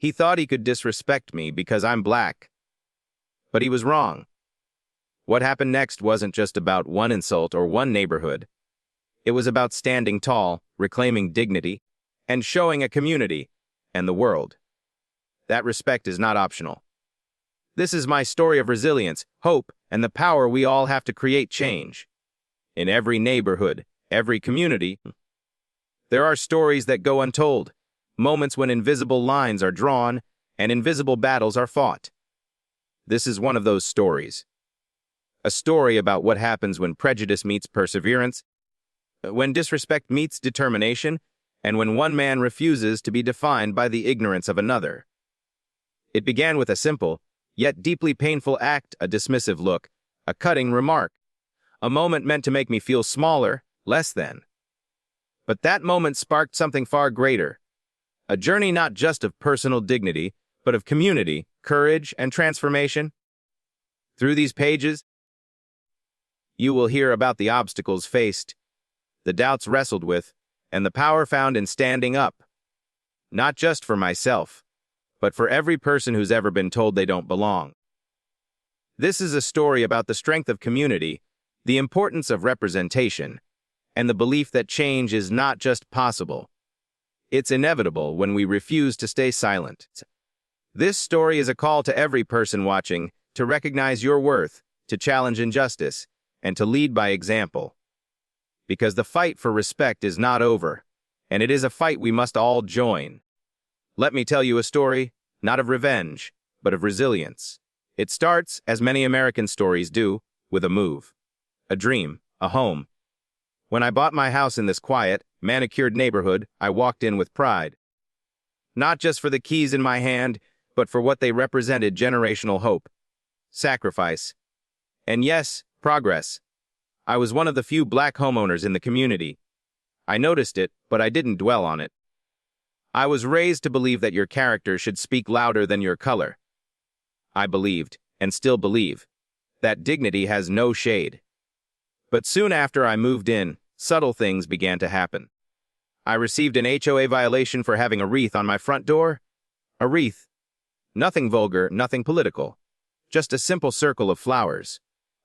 He thought he could disrespect me because I'm black. But he was wrong. What happened next wasn't just about one insult or one neighborhood. It was about standing tall, reclaiming dignity, and showing a community and the world that respect is not optional. This is my story of resilience, hope, and the power we all have to create change. In every neighborhood, every community, there are stories that go untold, moments when invisible lines are drawn and invisible battles are fought. This is one of those stories. A story about what happens when prejudice meets perseverance, when disrespect meets determination, and when one man refuses to be defined by the ignorance of another. It began with a simple, yet deeply painful act, a dismissive look, a cutting remark, a moment meant to make me feel smaller, less than. But that moment sparked something far greater, a journey not just of personal dignity, but of community, courage, and transformation. Through these pages, you will hear about the obstacles faced, the doubts wrestled with, and the power found in standing up. Not just for myself, but for every person who's ever been told they don't belong. This is a story about the strength of community, the importance of representation, and the belief that change is not just possible. It's inevitable when we refuse to stay silent. This story is a call to every person watching to recognize your worth, to challenge injustice, and to lead by example. Because the fight for respect is not over, and it is a fight we must all join. Let me tell you a story, not of revenge, but of resilience. It starts, as many American stories do, with a move, a dream, a home. When I bought my house in this quiet, manicured neighborhood, I walked in with pride. Not just for the keys in my hand, but for what they represented: generational hope, sacrifice, and yes, progress. I was one of the few black homeowners in the community. I noticed it, but I didn't dwell on it. I was raised to believe that your character should speak louder than your color. I believed, and still believe, that dignity has no shade. But soon after I moved in, subtle things began to happen. I received an HOA violation for having a wreath on my front door. A wreath. Nothing vulgar, nothing political. Just a simple circle of flowers.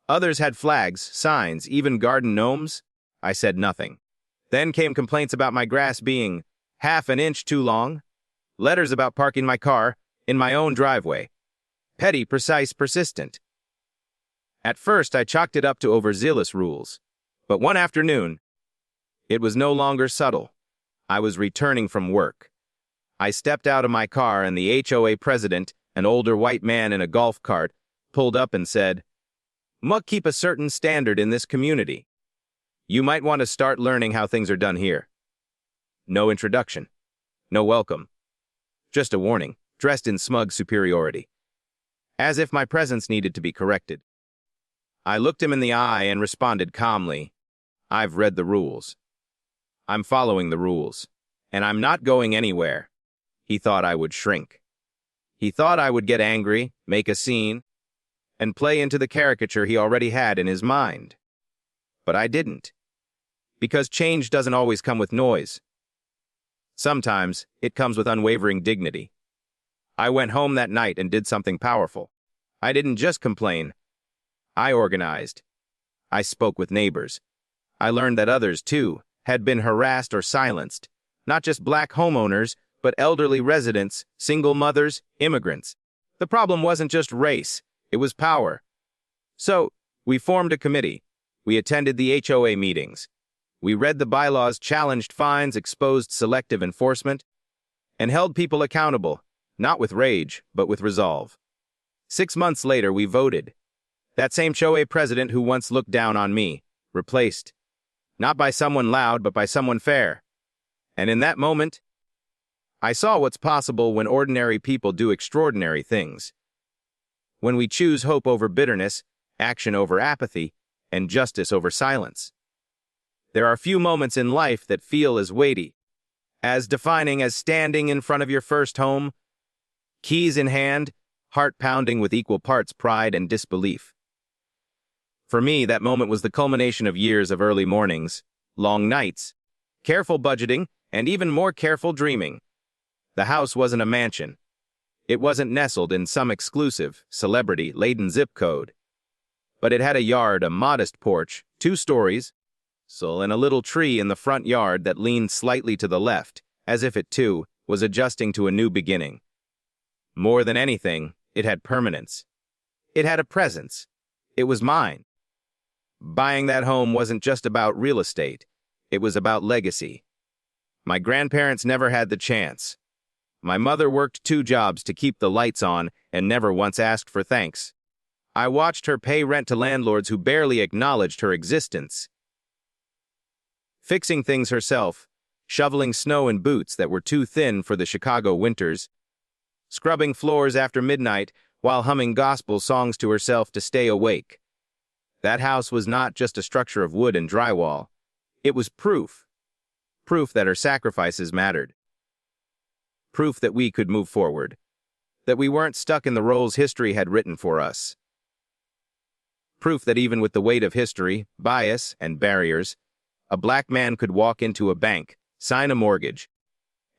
Others had flags, signs, even garden gnomes. I said nothing. Then came complaints about my grass being half an inch too long. Letters about parking my car in my own driveway. Petty, precise, persistent. At first, I chalked it up to overzealous rules. But one afternoon, it was no longer subtle. I was returning from work. I stepped out of my car and the HOA president, an older white man in a golf cart, pulled up and said, "Muck, keep a certain standard in this community. You might want to start learning how things are done here." No introduction. No welcome. Just a warning, dressed in smug superiority. As if my presence needed to be corrected. I looked him in the eye and responded calmly, "I've read the rules. I'm following the rules, and I'm not going anywhere." He thought I would shrink. He thought I would get angry, make a scene, and play into the caricature he already had in his mind. But I didn't. Because change doesn't always come with noise. Sometimes it comes with unwavering dignity. I went home that night and did something powerful. I didn't just complain. I organized. I spoke with neighbors. I learned that others, too, had been harassed or silenced. Not just black homeowners, but elderly residents, single mothers, immigrants. The problem wasn't just race, it was power. So, we formed a committee. We attended the HOA meetings. We read the bylaws, challenged fines, exposed selective enforcement, and held people accountable, not with rage, but with resolve. 6 months later, we voted. That same HOA president who once looked down on me, replaced. Not by someone loud, but by someone fair. And in that moment, I saw what's possible when ordinary people do extraordinary things. When we choose hope over bitterness, action over apathy, and justice over silence. There are few moments in life that feel as weighty, as defining as standing in front of your first home, keys in hand, heart pounding with equal parts pride and disbelief. For me, that moment was the culmination of years of early mornings, long nights, careful budgeting, and even more careful dreaming. The house wasn't a mansion. It wasn't nestled in some exclusive, celebrity-laden zip code. But it had a yard, a modest porch, 2 stories, and a little tree in the front yard that leaned slightly to the left, as if it, too, was adjusting to a new beginning. More than anything, it had permanence. It had a presence. It was mine. Buying that home wasn't just about real estate. It was about legacy. My grandparents never had the chance. My mother worked 2 jobs to keep the lights on and never once asked for thanks. I watched her pay rent to landlords who barely acknowledged her existence. Fixing things herself, shoveling snow in boots that were too thin for the Chicago winters, scrubbing floors after midnight while humming gospel songs to herself to stay awake. That house was not just a structure of wood and drywall. It was proof. Proof that her sacrifices mattered. Proof that we could move forward. That we weren't stuck in the roles history had written for us. Proof that even with the weight of history, bias, and barriers, a black man could walk into a bank, sign a mortgage,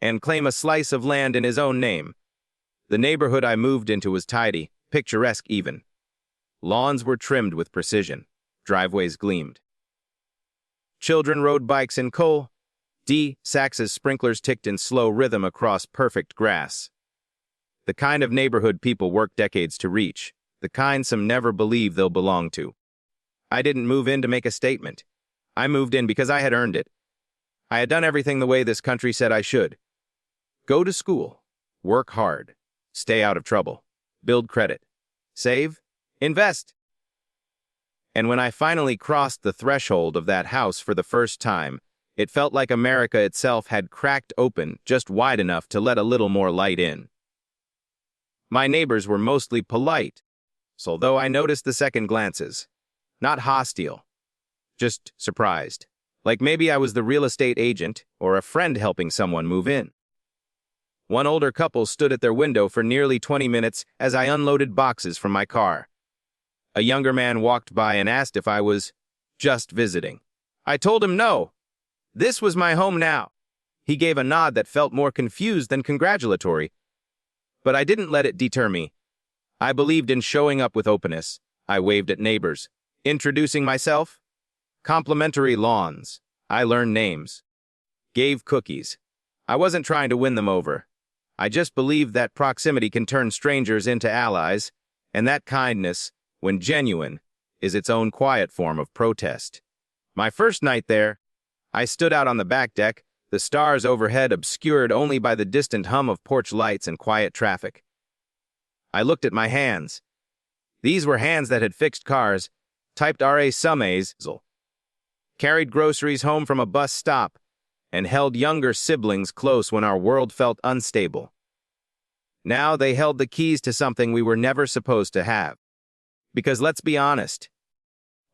and claim a slice of land in his own name. The neighborhood I moved into was tidy, picturesque even. Lawns were trimmed with precision. Driveways gleamed. Children rode bikes in Sax's sprinklers ticked in slow rhythm across perfect grass. The kind of neighborhood people work decades to reach. The kind some never believe they'll belong to. I didn't move in to make a statement. I moved in because I had earned it. I had done everything the way this country said I should. Go to school, work hard, stay out of trouble, build credit, save, invest. And when I finally crossed the threshold of that house for the first time, it felt like America itself had cracked open just wide enough to let a little more light in. My neighbors were mostly polite, so though I noticed the second glances, not hostile, just surprised, like maybe I was the real estate agent or a friend helping someone move in. One older couple stood at their window for nearly 20 minutes as I unloaded boxes from my car. A younger man walked by and asked if I was just visiting. I told him no. This was my home now. He gave a nod that felt more confused than congratulatory. But I didn't let it deter me. I believed in showing up with openness. I waved at neighbors, introducing myself. Complimentary lawns. I learned names. Gave cookies. I wasn't trying to win them over. I just believed that proximity can turn strangers into allies, and that kindness, when genuine, is its own quiet form of protest. My first night there, I stood out on the back deck, the stars overhead obscured only by the distant hum of porch lights and quiet traffic. I looked at my hands. These were hands that had fixed cars, typed R.A. summays, carried groceries home from a bus stop, and held younger siblings close when our world felt unstable. Now they held the keys to something we were never supposed to have. Because let's be honest,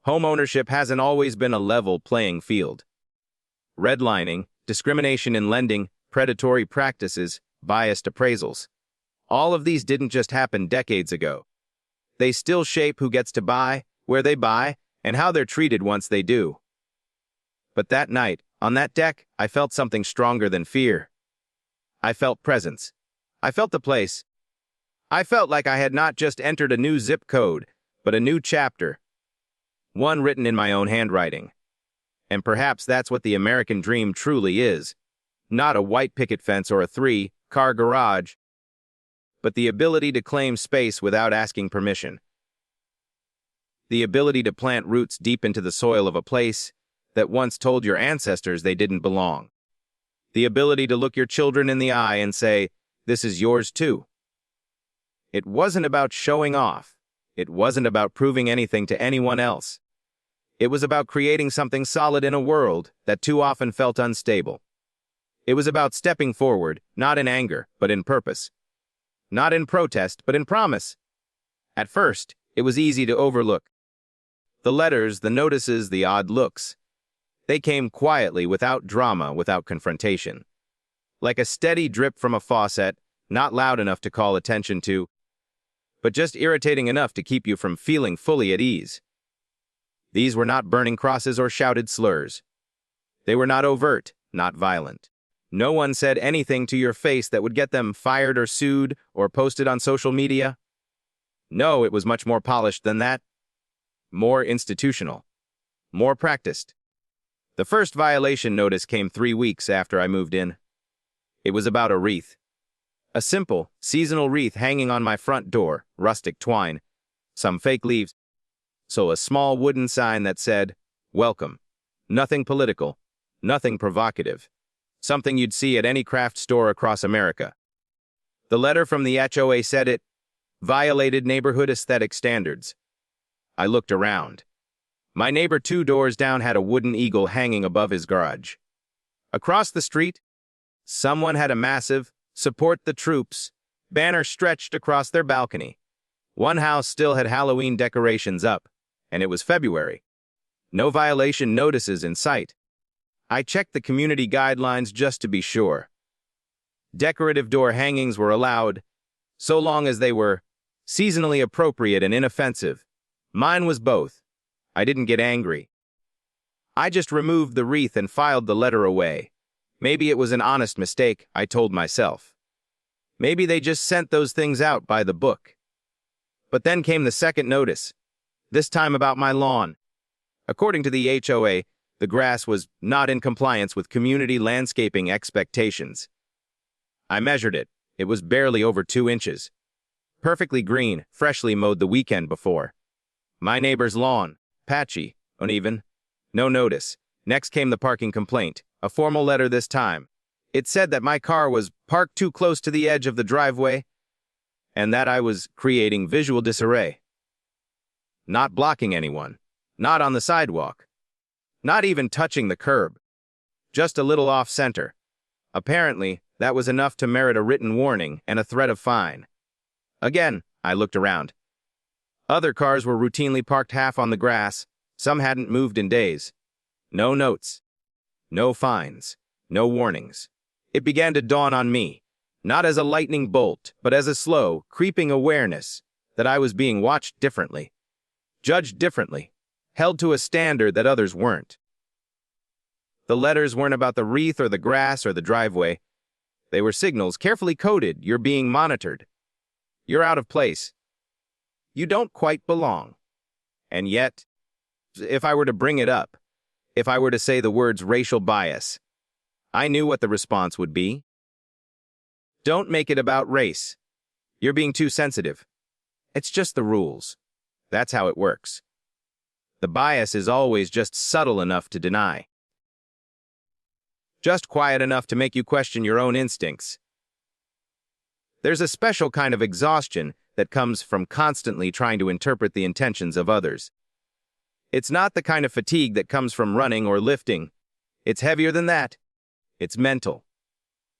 homeownership hasn't always been a level playing field. Redlining, discrimination in lending, predatory practices, biased appraisals. All of these didn't just happen decades ago. They still shape who gets to buy, where they buy, and how they're treated once they do. But that night, on that deck, I felt something stronger than fear. I felt presence. I felt the place. I felt like I had not just entered a new zip code, but a new chapter. One written in my own handwriting. And perhaps that's what the American dream truly is. Not a white picket fence or a 3-car garage, but the ability to claim space without asking permission. The ability to plant roots deep into the soil of a place that once told your ancestors they didn't belong. The ability to look your children in the eye and say, "This is yours too." It wasn't about showing off. It wasn't about proving anything to anyone else. It was about creating something solid in a world that too often felt unstable. It was about stepping forward, not in anger, but in purpose. Not in protest, but in promise. At first, it was easy to overlook. The letters, the notices, the odd looks. They came quietly, without drama, without confrontation. Like a steady drip from a faucet, not loud enough to call attention to, but just irritating enough to keep you from feeling fully at ease. These were not burning crosses or shouted slurs. They were not overt, not violent. No one said anything to your face that would get them fired or sued or posted on social media. No, it was much more polished than that. More institutional. More practiced. The first violation notice came 3 weeks after I moved in. It was about a wreath. A simple, seasonal wreath hanging on my front door, rustic twine, some fake leaves, so a small wooden sign that said, "Welcome." Nothing political, nothing provocative. Something you'd see at any craft store across America. The letter from the HOA said it violated neighborhood aesthetic standards. I looked around. My neighbor 2 doors down had a wooden eagle hanging above his garage. Across the street, someone had a massive "Support the Troops" banner stretched across their balcony. One house still had Halloween decorations up, and it was February. No violation notices in sight. I checked the community guidelines just to be sure. Decorative door hangings were allowed, so long as they were seasonally appropriate and inoffensive. Mine was both. I didn't get angry. I just removed the wreath and filed the letter away. Maybe it was an honest mistake, I told myself. Maybe they just sent those things out by the book. But then came the second notice, this time about my lawn. According to the HOA, the grass was not in compliance with community landscaping expectations. I measured it. It was barely over 2 inches. Perfectly green, freshly mowed the weekend before. My neighbor's lawn, patchy, uneven. No notice. Next came the parking complaint, a formal letter this time. It said that my car was parked too close to the edge of the driveway and that I was creating visual disarray. Not blocking anyone, not on the sidewalk, not even touching the curb, just a little off-center. Apparently, that was enough to merit a written warning and a threat of fine. Again, I looked around. Other cars were routinely parked half on the grass. Some hadn't moved in days. No notes. No fines. No warnings. It began to dawn on me, not as a lightning bolt, but as a slow, creeping awareness that I was being watched differently, judged differently, held to a standard that others weren't. The letters weren't about the wreath or the grass or the driveway. They were signals carefully coded. You're being monitored. You're out of place. You don't quite belong. And yet, if I were to bring it up, if I were to say the words racial bias, I knew what the response would be. Don't make it about race. You're being too sensitive. It's just the rules. That's how it works. The bias is always just subtle enough to deny. Just quiet enough to make you question your own instincts. There's a special kind of exhaustion that comes from constantly trying to interpret the intentions of others. It's not the kind of fatigue that comes from running or lifting. It's heavier than that. It's mental,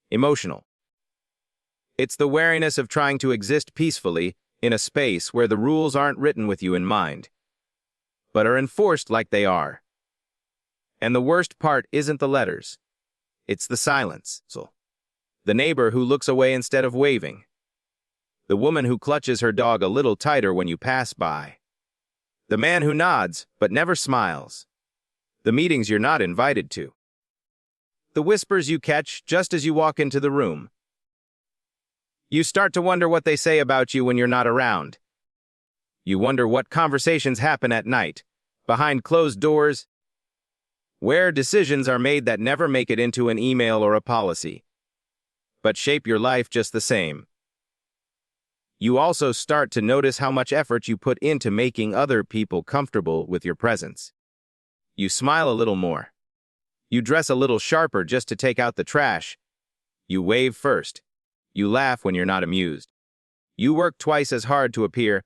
emotional. It's the wariness of trying to exist peacefully in a space where the rules aren't written with you in mind, but are enforced like they are. And the worst part isn't the letters. It's the silence. The neighbor who looks away instead of waving. The woman who clutches her dog a little tighter when you pass by. The man who nods but never smiles. The meetings you're not invited to. The whispers you catch just as you walk into the room. You start to wonder what they say about you when you're not around. You wonder what conversations happen at night, behind closed doors, where decisions are made that never make it into an email or a policy, but shape your life just the same. You also start to notice how much effort you put into making other people comfortable with your presence. You smile a little more. You dress a little sharper just to take out the trash. You wave first. You laugh when you're not amused. You work twice as hard to appear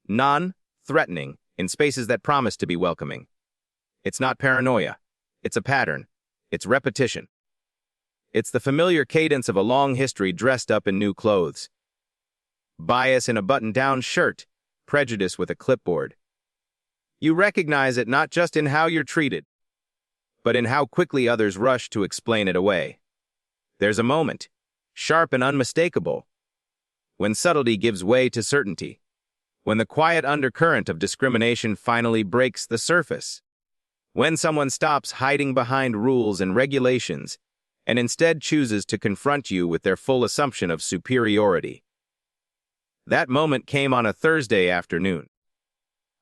non-threatening in spaces that promise to be welcoming. It's not paranoia. It's a pattern. It's repetition. It's the familiar cadence of a long history dressed up in new clothes. Bias in a button-down shirt, prejudice with a clipboard. You recognize it not just in how you're treated, but in how quickly others rush to explain it away. There's a moment, sharp and unmistakable, when subtlety gives way to certainty, when the quiet undercurrent of discrimination finally breaks the surface, when someone stops hiding behind rules and regulations and instead chooses to confront you with their full assumption of superiority. That moment came on a Thursday afternoon.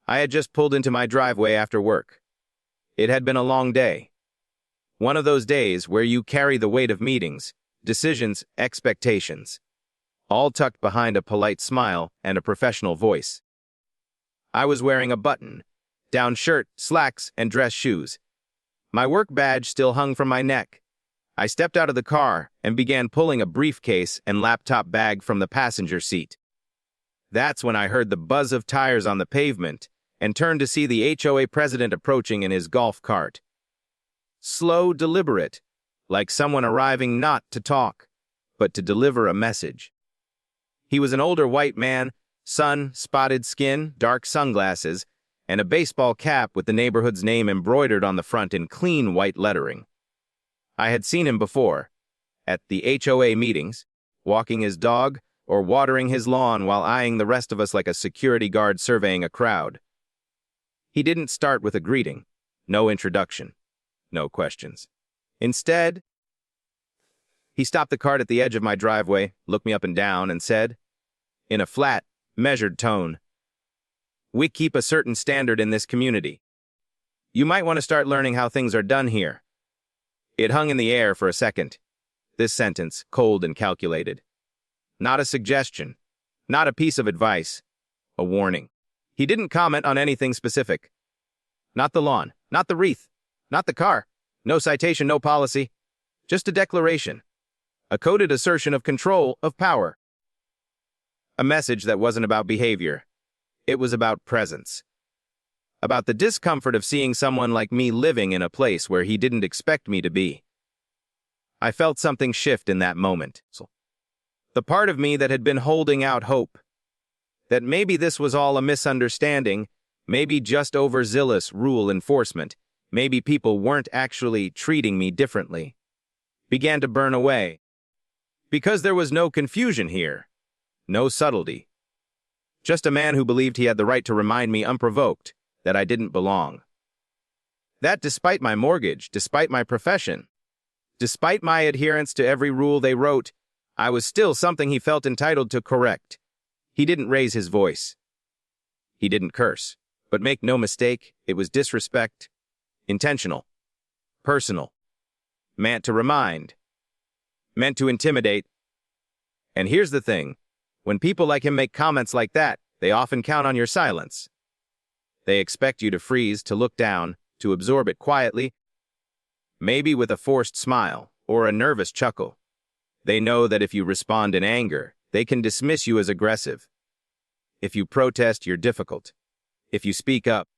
I had just pulled into my driveway after work. It had been a long day. One of those days where you carry the weight of meetings, decisions, expectations, all tucked behind a polite smile and a professional voice. I was wearing a button-down shirt, slacks, and dress shoes. My work badge still hung from my neck. I stepped out of the car and began pulling a briefcase and laptop bag from the passenger seat. That's when I heard the buzz of tires on the pavement and turned to see the HOA president approaching in his golf cart. Slow, deliberate, like someone arriving not to talk, but to deliver a message. He was an older white man, sun-spotted skin, dark sunglasses, and a baseball cap with the neighborhood's name embroidered on the front in clean white lettering. I had seen him before, at the HOA meetings, walking his dog or watering his lawn while eyeing the rest of us like a security guard surveying a crowd. He didn't start with a greeting, no introduction, no questions. Instead, he stopped the cart at the edge of my driveway, looked me up and down, and said, in a flat, measured tone, "We keep a certain standard in this community. You might want to start learning how things are done here." It hung in the air for a second. This sentence, cold and calculated. Not a suggestion, not a piece of advice, a warning. He didn't comment on anything specific. Not the lawn, not the wreath, not the car, no citation, no policy, just a declaration, a coded assertion of control, of power. A message that wasn't about behavior. It was about presence. About the discomfort of seeing someone like me living in a place where he didn't expect me to be. I felt something shift in that moment. The part of me that had been holding out hope. That maybe this was all a misunderstanding, maybe just overzealous rule enforcement, maybe people weren't actually treating me differently, began to burn away. Because there was no confusion here, no subtlety. Just a man who believed he had the right to remind me unprovoked that I didn't belong. That despite my mortgage, despite my profession, despite my adherence to every rule they wrote, I was still something he felt entitled to correct. He didn't raise his voice. He didn't curse. But make no mistake, it was disrespect, intentional, personal, meant to remind, meant to intimidate. And here's the thing, when people like him make comments like that, they often count on your silence. They expect you to freeze, to look down, to absorb it quietly, maybe with a forced smile or a nervous chuckle. They know that if you respond in anger, they can dismiss you as aggressive. If you protest, you're difficult. If you speak up,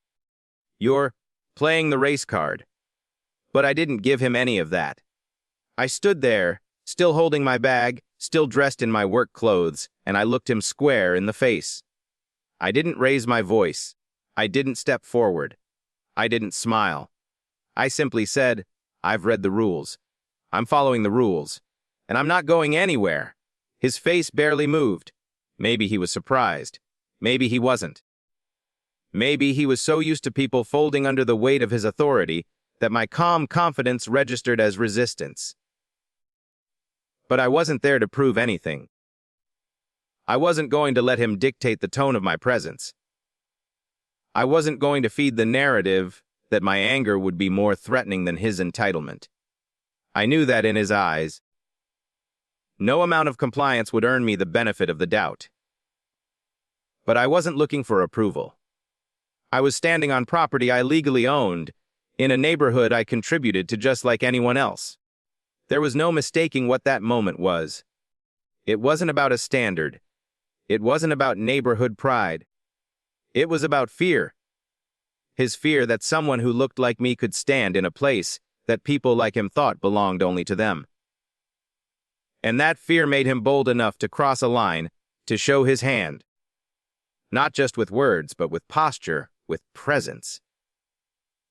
you're playing the race card. But I didn't give him any of that. I stood there, still holding my bag, still dressed in my work clothes, and I looked him square in the face. I didn't raise my voice. I didn't step forward. I didn't smile. I simply said, I've read the rules. I'm following the rules. And I'm not going anywhere. His face barely moved. Maybe he was surprised. Maybe he wasn't. Maybe he was so used to people folding under the weight of his authority that my calm confidence registered as resistance. But I wasn't there to prove anything. I wasn't going to let him dictate the tone of my presence. I wasn't going to feed the narrative that my anger would be more threatening than his entitlement. I knew that in his eyes. No amount of compliance would earn me the benefit of the doubt. But I wasn't looking for approval. I was standing on property I legally owned, in a neighborhood I contributed to just like anyone else. There was no mistaking what that moment was. It wasn't about a standard. It wasn't about neighborhood pride. It was about fear. His fear that someone who looked like me could stand in a place that people like him thought belonged only to them. And that fear made him bold enough to cross a line, to show his hand. Not just with words, but with posture, with presence.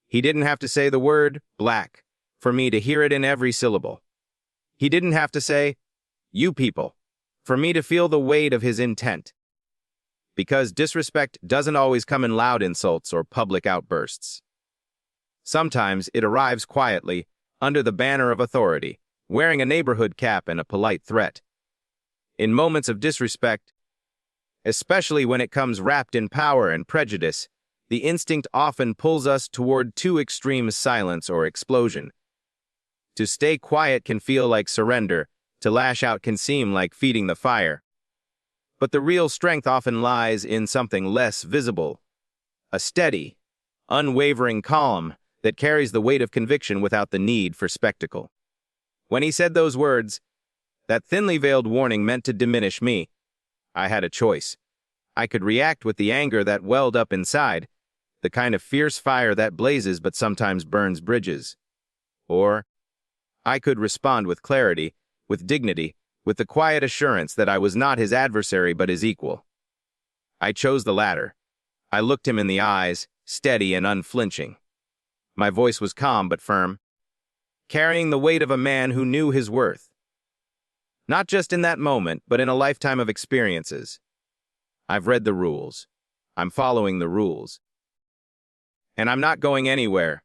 He didn't have to say the word, black, for me to hear it in every syllable. He didn't have to say, you people, for me to feel the weight of his intent. Because disrespect doesn't always come in loud insults or public outbursts. Sometimes it arrives quietly, under the banner of authority, wearing a neighborhood cap and a polite threat. In moments of disrespect, especially when it comes wrapped in power and prejudice, the instinct often pulls us toward two extremes: silence or explosion. To stay quiet can feel like surrender, to lash out can seem like feeding the fire. But the real strength often lies in something less visible: a steady, unwavering calm that carries the weight of conviction without the need for spectacle. When he said those words, that thinly veiled warning meant to diminish me. I had a choice. I could react with the anger that welled up inside, the kind of fierce fire that blazes but sometimes burns bridges. Or I could respond with clarity, with dignity, with the quiet assurance that I was not his adversary but his equal. I chose the latter. I looked him in the eyes, steady and unflinching. My voice was calm but firm, carrying the weight of a man who knew his worth. Not just in that moment, but in a lifetime of experiences. I've read the rules. I'm following the rules. And I'm not going anywhere.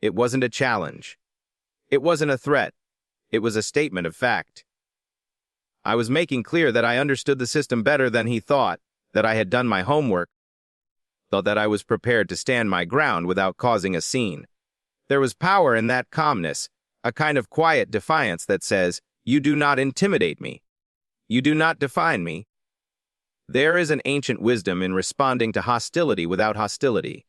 It wasn't a challenge. It wasn't a threat. It was a statement of fact. I was making clear that I understood the system better than he thought, that I had done my homework, though that I was prepared to stand my ground without causing a scene. There was power in that calmness, a kind of quiet defiance that says, "You do not intimidate me. You do not define me." There is an ancient wisdom in responding to hostility without hostility.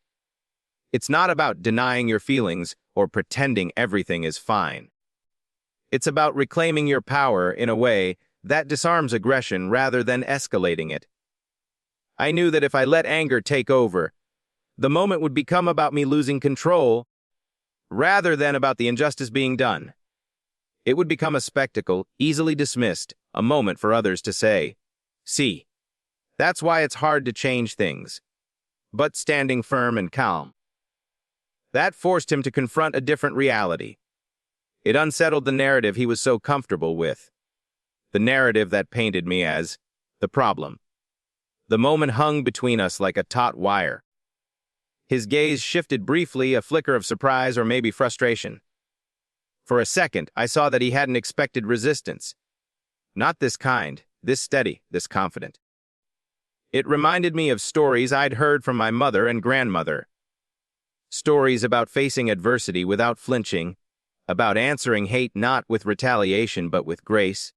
It's not about denying your feelings or pretending everything is fine. It's about reclaiming your power in a way that disarms aggression rather than escalating it. I knew that if I let anger take over, the moment would become about me losing control rather than about the injustice being done. It would become a spectacle, easily dismissed, a moment for others to say, "See, that's why it's hard to change things." But standing firm and calm, that forced him to confront a different reality. It unsettled the narrative he was so comfortable with, the narrative that painted me as the problem. The moment hung between us like a taut wire. His gaze shifted briefly, a flicker of surprise or maybe frustration. For a second, I saw that he hadn't expected resistance. Not this kind, this steady, this confident. It reminded me of stories I'd heard from my mother and grandmother. Stories about facing adversity without flinching, about answering hate not with retaliation but with grace,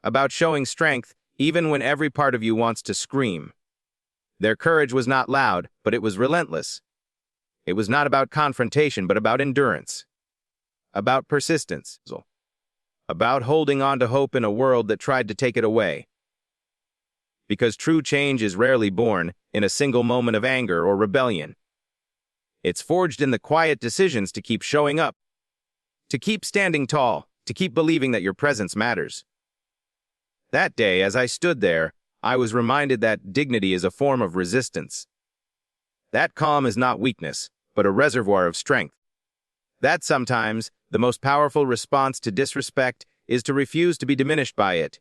about showing strength even when every part of you wants to scream. Their courage was not loud, but it was relentless. It was not about confrontation but about endurance, about persistence, about holding on to hope in a world that tried to take it away. Because true change is rarely born in a single moment of anger or rebellion. It's forged in the quiet decisions to keep showing up, to keep standing tall, to keep believing that your presence matters. That day, as I stood there, I was reminded that dignity is a form of resistance. That calm is not weakness, but a reservoir of strength. That sometimes, the most powerful response to disrespect is to refuse to be diminished by it.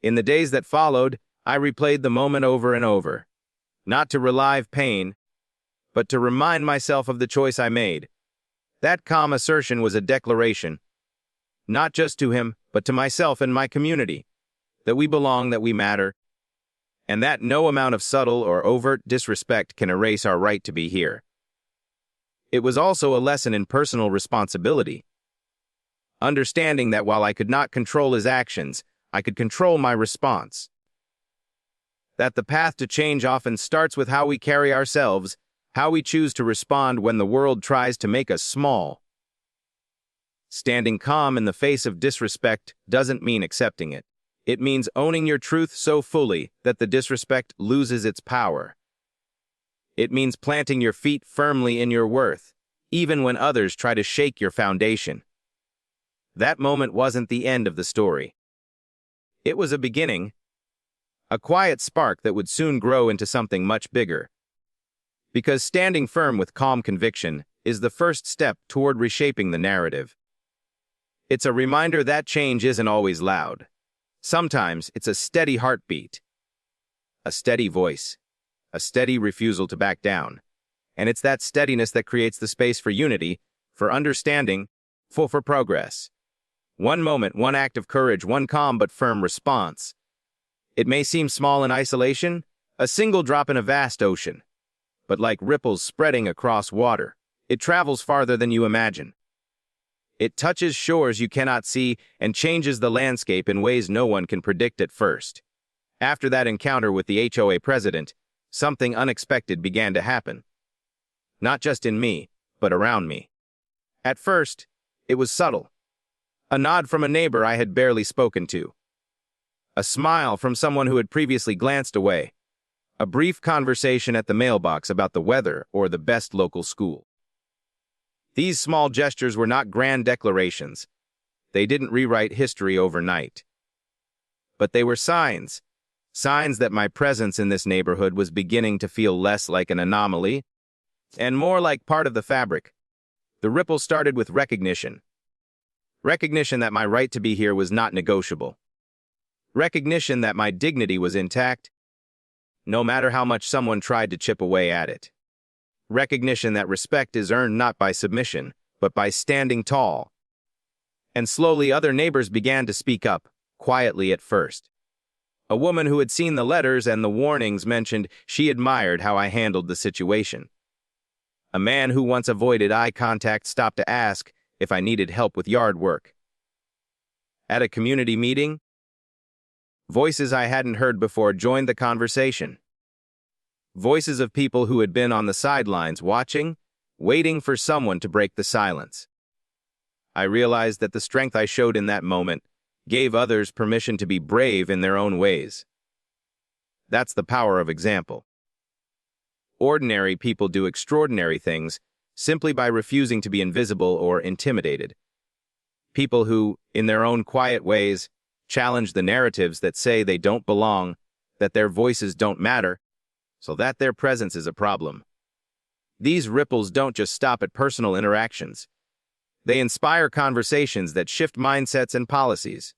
In the days that followed, I replayed the moment over and over, not to relive pain, but to remind myself of the choice I made. That calm assertion was a declaration, not just to him, but to myself and my community, that we belong, that we matter, and that no amount of subtle or overt disrespect can erase our right to be here. It was also a lesson in personal responsibility, understanding that while I could not control his actions, I could control my response. That the path to change often starts with how we carry ourselves, how we choose to respond when the world tries to make us small. Standing calm in the face of disrespect doesn't mean accepting it. It means owning your truth so fully that the disrespect loses its power. It means planting your feet firmly in your worth, even when others try to shake your foundation. That moment wasn't the end of the story. It was a beginning, a quiet spark that would soon grow into something much bigger. Because standing firm with calm conviction is the first step toward reshaping the narrative. It's a reminder that change isn't always loud. Sometimes it's a steady heartbeat, a steady voice, a steady refusal to back down. And it's that steadiness that creates the space for unity, for understanding, for progress. One moment, one act of courage, one calm but firm response. It may seem small in isolation, a single drop in a vast ocean. But like ripples spreading across water, it travels farther than you imagine. It touches shores you cannot see and changes the landscape in ways no one can predict at first. After that encounter with the HOA president, something unexpected began to happen. Not just in me, but around me. At first, it was subtle. A nod from a neighbor I had barely spoken to. A smile from someone who had previously glanced away. A brief conversation at the mailbox about the weather or the best local school. These small gestures were not grand declarations. They didn't rewrite history overnight. But they were signs. Signs that my presence in this neighborhood was beginning to feel less like an anomaly and more like part of the fabric. The ripple started with recognition. Recognition that my right to be here was not negotiable. Recognition that my dignity was intact, no matter how much someone tried to chip away at it. Recognition that respect is earned not by submission, but by standing tall. And slowly other neighbors began to speak up, quietly at first. A woman who had seen the letters and the warnings mentioned she admired how I handled the situation. A man who once avoided eye contact stopped to ask if I needed help with yard work. At a community meeting, voices I hadn't heard before joined the conversation. Voices of people who had been on the sidelines watching, waiting for someone to break the silence. I realized that the strength I showed in that moment gave others permission to be brave in their own ways. That's the power of example. Ordinary people do extraordinary things simply by refusing to be invisible or intimidated. People who, in their own quiet ways, challenge the narratives that say they don't belong, that their voices don't matter, so that their presence is a problem. These ripples don't just stop at personal interactions. They inspire conversations that shift mindsets and policies.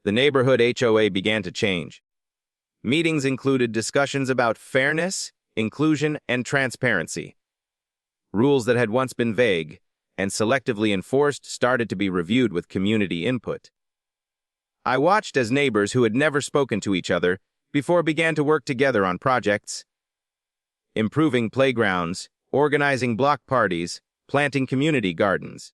The neighborhood HOA began to change. Meetings included discussions about fairness, inclusion, and transparency. Rules that had once been vague and selectively enforced started to be reviewed with community input. I watched as neighbors who had never spoken to each other before began to work together on projects, improving playgrounds, organizing block parties, planting community gardens.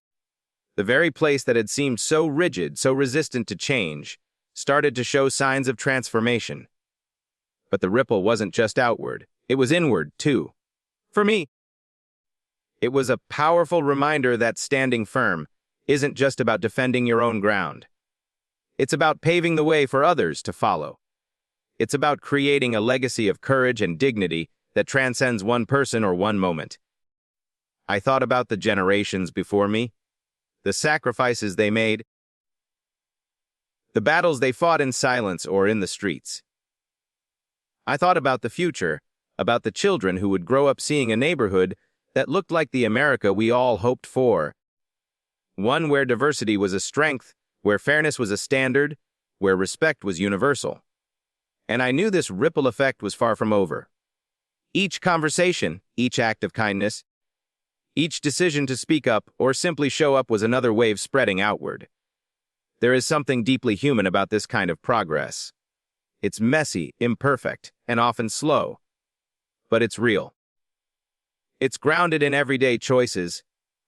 The very place that had seemed so rigid, so resistant to change, started to show signs of transformation. But the ripple wasn't just outward, it was inward, too. For me, it was a powerful reminder that standing firm isn't just about defending your own ground. It's about paving the way for others to follow. It's about creating a legacy of courage and dignity that transcends one person or one moment. I thought about the generations before me, the sacrifices they made, the battles they fought in silence or in the streets. I thought about the future, about the children who would grow up seeing a neighborhood that looked like the America we all hoped for. One where diversity was a strength, where fairness was a standard, where respect was universal. And I knew this ripple effect was far from over. Each conversation, each act of kindness, each decision to speak up or simply show up was another wave spreading outward. There is something deeply human about this kind of progress. It's messy, imperfect, and often slow. But it's real. It's grounded in everyday choices,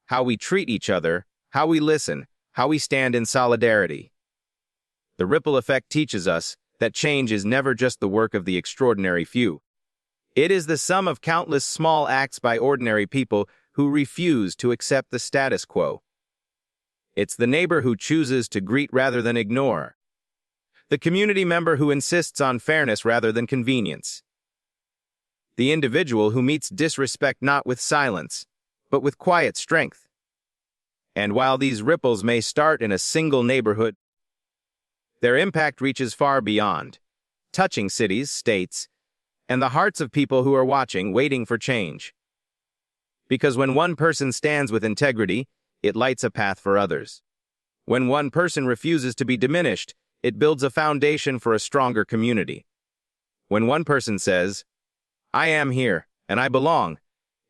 how we treat each other, how we listen, how we stand in solidarity. The ripple effect teaches us that change is never just the work of the extraordinary few. It is the sum of countless small acts by ordinary people who refuse to accept the status quo. It's the neighbor who chooses to greet rather than ignore. The community member who insists on fairness rather than convenience. The individual who meets disrespect not with silence, but with quiet strength. And while these ripples may start in a single neighborhood, their impact reaches far beyond, touching cities, states, and the hearts of people who are watching, waiting for change. Because when one person stands with integrity, it lights a path for others. When one person refuses to be diminished, it builds a foundation for a stronger community. When one person says, "I am here, and I belong,"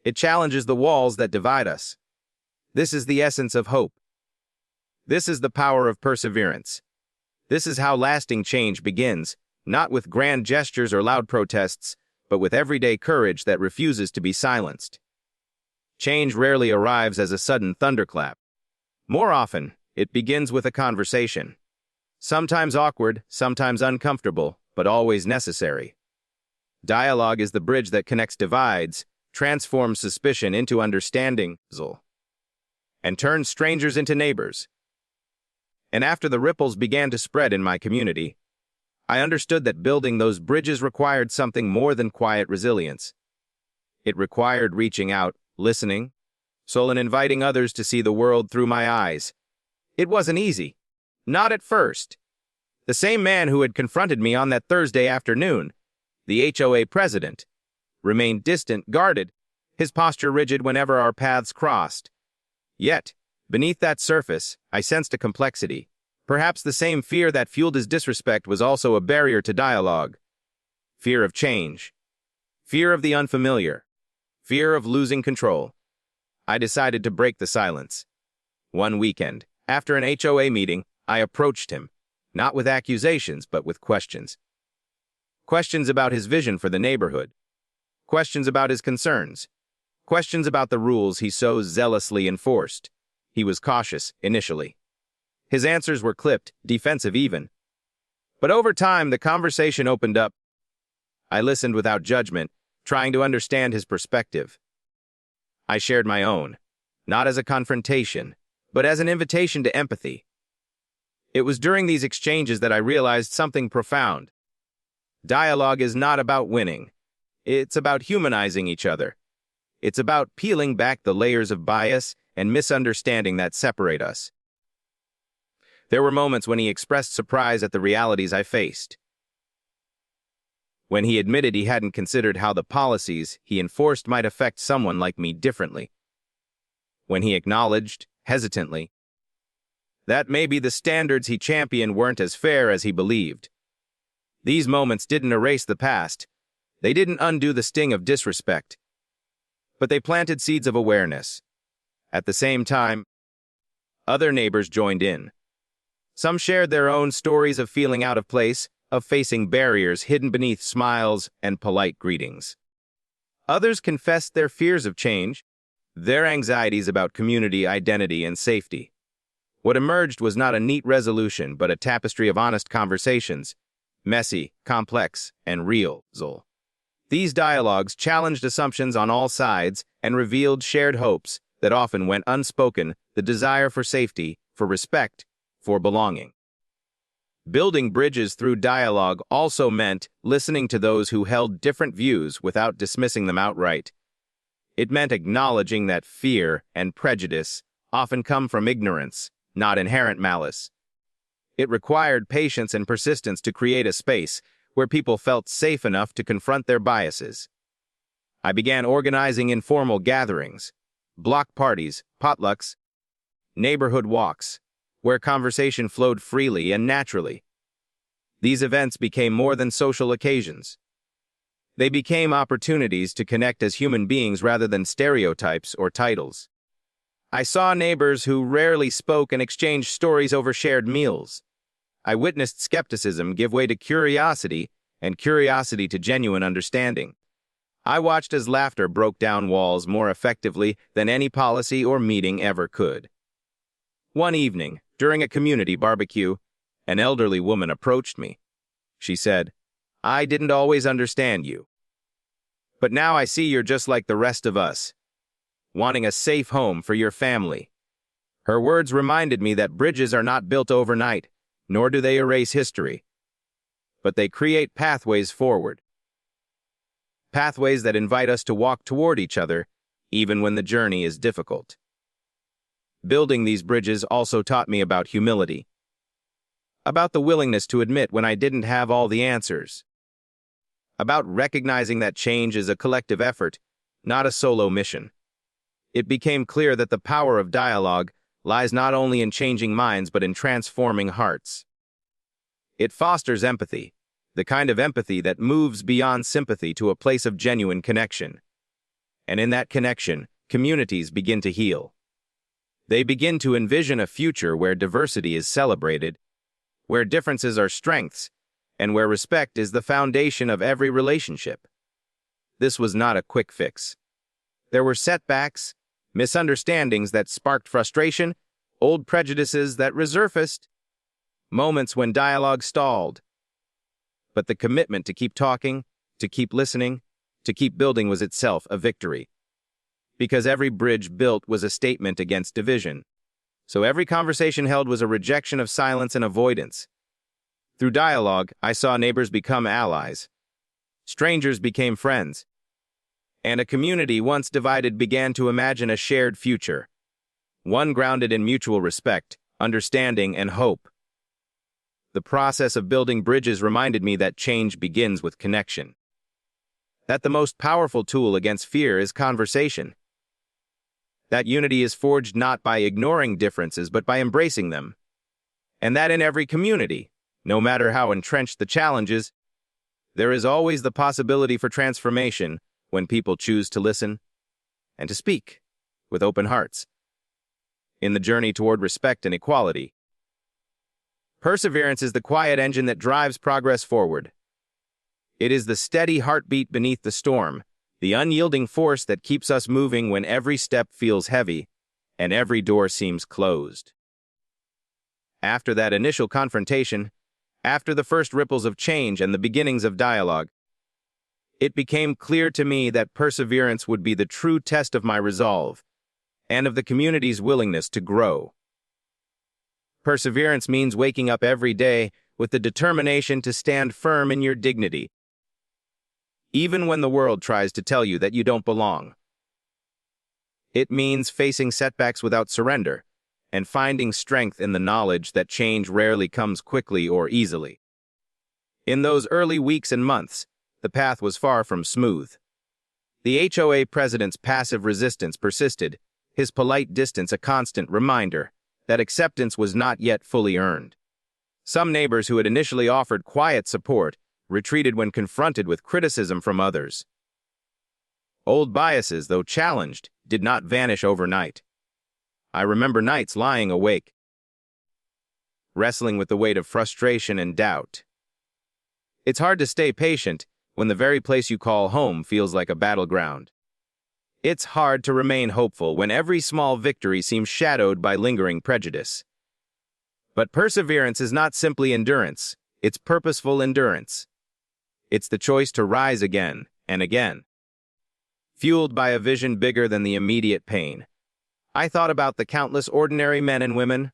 it challenges the walls that divide us. This is the essence of hope. This is the power of perseverance. This is how lasting change begins, not with grand gestures or loud protests, but with everyday courage that refuses to be silenced. Change rarely arrives as a sudden thunderclap. More often, it begins with a conversation. Sometimes awkward, sometimes uncomfortable, but always necessary. Dialogue is the bridge that connects divides, transforms suspicion into understanding, and turns strangers into neighbors. And after the ripples began to spread in my community, I understood that building those bridges required something more than quiet resilience. It required reaching out, listening, and inviting others to see the world through my eyes. It wasn't easy. Not at first. The same man who had confronted me on that Thursday afternoon, the HOA president, remained distant, guarded, his posture rigid whenever our paths crossed. Yet, beneath that surface, I sensed a complexity. Perhaps the same fear that fueled his disrespect was also a barrier to dialogue. Fear of change. Fear of the unfamiliar. Fear of losing control. I decided to break the silence. One weekend, after an HOA meeting, I approached him, not with accusations, but with questions. Questions about his vision for the neighborhood. Questions about his concerns. Questions about the rules he so zealously enforced. He was cautious, initially. His answers were clipped, defensive even. But over time, the conversation opened up. I listened without judgment, trying to understand his perspective. I shared my own, not as a confrontation, but as an invitation to empathy. It was during these exchanges that I realized something profound. Dialogue is not about winning. It's about humanizing each other. It's about peeling back the layers of bias and misunderstanding that separate us. There were moments when he expressed surprise at the realities I faced. When he admitted he hadn't considered how the policies he enforced might affect someone like me differently. When he acknowledged, hesitantly, that maybe the standards he championed weren't as fair as he believed. These moments didn't erase the past. They didn't undo the sting of disrespect. But they planted seeds of awareness. At the same time, other neighbors joined in. Some shared their own stories of feeling out of place, of facing barriers hidden beneath smiles and polite greetings. Others confessed their fears of change, their anxieties about community identity and safety. What emerged was not a neat resolution, but a tapestry of honest conversations, messy, complex, and real. These dialogues challenged assumptions on all sides and revealed shared hopes that often went unspoken, the desire for safety, for respect, for belonging. Building bridges through dialogue also meant listening to those who held different views without dismissing them outright. It meant acknowledging that fear and prejudice often come from ignorance, not inherent malice. It required patience and persistence to create a space where people felt safe enough to confront their biases. I began organizing informal gatherings, block parties, potlucks, neighborhood walks, where conversation flowed freely and naturally. These events became more than social occasions. They became opportunities to connect as human beings rather than stereotypes or titles. I saw neighbors who rarely spoke and exchanged stories over shared meals. I witnessed skepticism give way to curiosity and curiosity to genuine understanding. I watched as laughter broke down walls more effectively than any policy or meeting ever could. One evening, during a community barbecue, an elderly woman approached me. She said, "I didn't always understand you. But now I see you're just like the rest of us, wanting a safe home for your family." Her words reminded me that bridges are not built overnight, nor do they erase history. But they create pathways forward. Pathways that invite us to walk toward each other, even when the journey is difficult. Building these bridges also taught me about humility. About the willingness to admit when I didn't have all the answers. About recognizing that change is a collective effort, not a solo mission. It became clear that the power of dialogue lies not only in changing minds but in transforming hearts. It fosters empathy, the kind of empathy that moves beyond sympathy to a place of genuine connection. And in that connection, communities begin to heal. They begin to envision a future where diversity is celebrated, where differences are strengths, and where respect is the foundation of every relationship. This was not a quick fix. There were setbacks, misunderstandings that sparked frustration, old prejudices that resurfaced, moments when dialogue stalled. But the commitment to keep talking, to keep listening, to keep building was itself a victory. Because every bridge built was a statement against division. So every conversation held was a rejection of silence and avoidance. Through dialogue, I saw neighbors become allies. Strangers became friends. And a community once divided began to imagine a shared future. One grounded in mutual respect, understanding, and hope. The process of building bridges reminded me that change begins with connection. That the most powerful tool against fear is conversation. That unity is forged not by ignoring differences but by embracing them. And that in every community, no matter how entrenched the challenges, there is always the possibility for transformation when people choose to listen and to speak with open hearts. In the journey toward respect and equality, perseverance is the quiet engine that drives progress forward. It is the steady heartbeat beneath the storm, the unyielding force that keeps us moving when every step feels heavy and every door seems closed. After that initial confrontation, after the first ripples of change and the beginnings of dialogue, it became clear to me that perseverance would be the true test of my resolve and of the community's willingness to grow. Perseverance means waking up every day with the determination to stand firm in your dignity, even when the world tries to tell you that you don't belong. It means facing setbacks without surrender and finding strength in the knowledge that change rarely comes quickly or easily. In those early weeks and months, the path was far from smooth. The HOA president's passive resistance persisted, his polite distance a constant reminder that acceptance was not yet fully earned. Some neighbors who had initially offered quiet support retreated when confronted with criticism from others. Old biases, though challenged, did not vanish overnight. I remember nights lying awake, wrestling with the weight of frustration and doubt. It's hard to stay patient when the very place you call home feels like a battleground. It's hard to remain hopeful when every small victory seems shadowed by lingering prejudice. But perseverance is not simply endurance, it's purposeful endurance. It's the choice to rise again and again. Fueled by a vision bigger than the immediate pain, I thought about the countless ordinary men and women,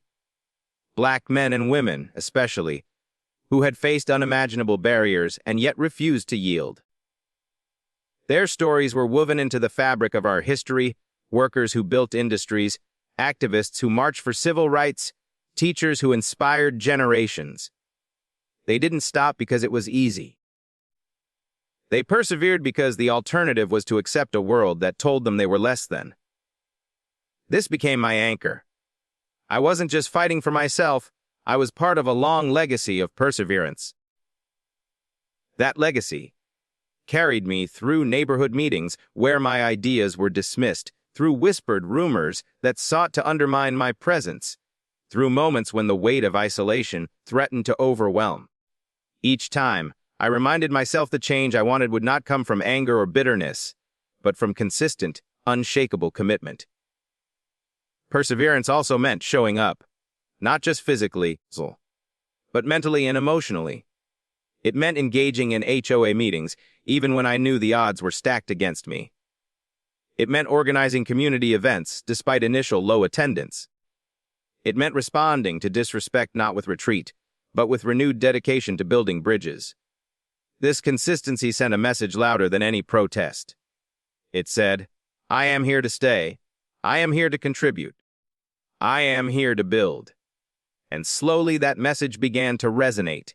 black men and women especially, who had faced unimaginable barriers and yet refused to yield. Their stories were woven into the fabric of our history: workers who built industries, activists who marched for civil rights, teachers who inspired generations. They didn't stop because it was easy. They persevered because the alternative was to accept a world that told them they were less than. This became my anchor. I wasn't just fighting for myself, I was part of a long legacy of perseverance. That legacy carried me through neighborhood meetings where my ideas were dismissed, through whispered rumors that sought to undermine my presence, through moments when the weight of isolation threatened to overwhelm. Each time, I reminded myself the change I wanted would not come from anger or bitterness, but from consistent, unshakable commitment. Perseverance also meant showing up, not just physically, but mentally and emotionally. It meant engaging in HOA meetings, even when I knew the odds were stacked against me. It meant organizing community events, despite initial low attendance. It meant responding to disrespect not with retreat, but with renewed dedication to building bridges. This consistency sent a message louder than any protest. It said, I am here to stay. I am here to contribute. I am here to build. And slowly that message began to resonate.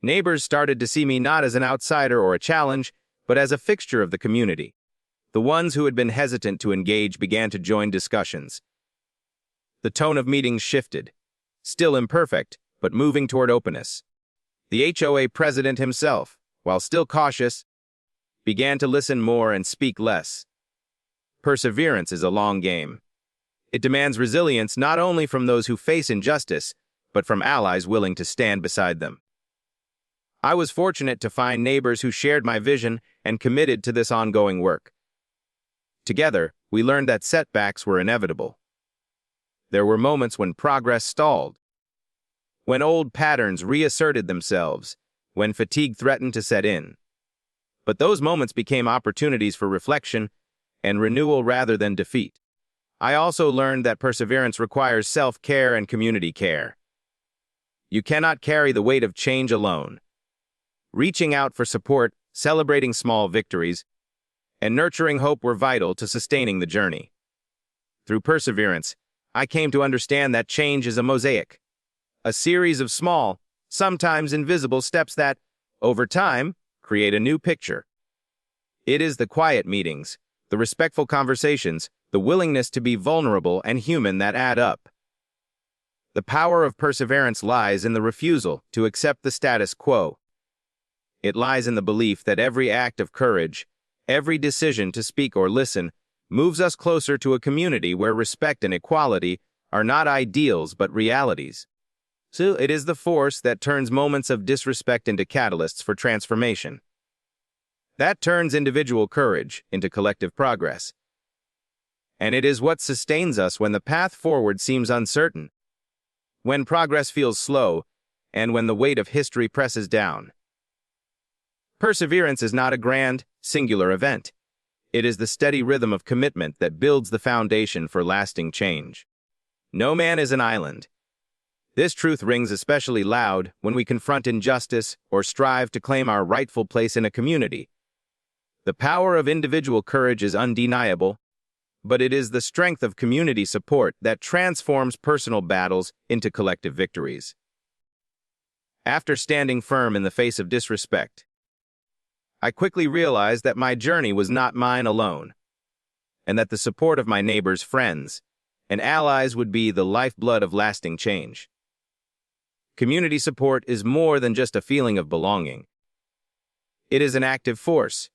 Neighbors started to see me not as an outsider or a challenge, but as a fixture of the community. The ones who had been hesitant to engage began to join discussions. The tone of meetings shifted, still imperfect, but moving toward openness. The HOA president himself, while still cautious, began to listen more and speak less. Perseverance is a long game. It demands resilience not only from those who face injustice, but from allies willing to stand beside them. I was fortunate to find neighbors who shared my vision and committed to this ongoing work. Together, we learned that setbacks were inevitable. There were moments when progress stalled, when old patterns reasserted themselves, when fatigue threatened to set in. But those moments became opportunities for reflection and renewal rather than defeat. I also learned that perseverance requires self-care and community care. You cannot carry the weight of change alone. Reaching out for support, celebrating small victories, and nurturing hope were vital to sustaining the journey. Through perseverance, I came to understand that change is a mosaic, a series of small, sometimes invisible steps that, over time, create a new picture. It is the quiet meetings, the respectful conversations, the willingness to be vulnerable and human that add up. The power of perseverance lies in the refusal to accept the status quo. It lies in the belief that every act of courage, every decision to speak or listen, moves us closer to a community where respect and equality are not ideals but realities. So it is the force that turns moments of disrespect into catalysts for transformation. That turns individual courage into collective progress. And it is what sustains us when the path forward seems uncertain, when progress feels slow, and when the weight of history presses down. Perseverance is not a grand, singular event. It is the steady rhythm of commitment that builds the foundation for lasting change. No man is an island. This truth rings especially loud when we confront injustice or strive to claim our rightful place in a community. The power of individual courage is undeniable, but it is the strength of community support that transforms personal battles into collective victories. After standing firm in the face of disrespect, I quickly realized that my journey was not mine alone, and that the support of my neighbors, friends, and allies would be the lifeblood of lasting change. Community support is more than just a feeling of belonging. It is an active force,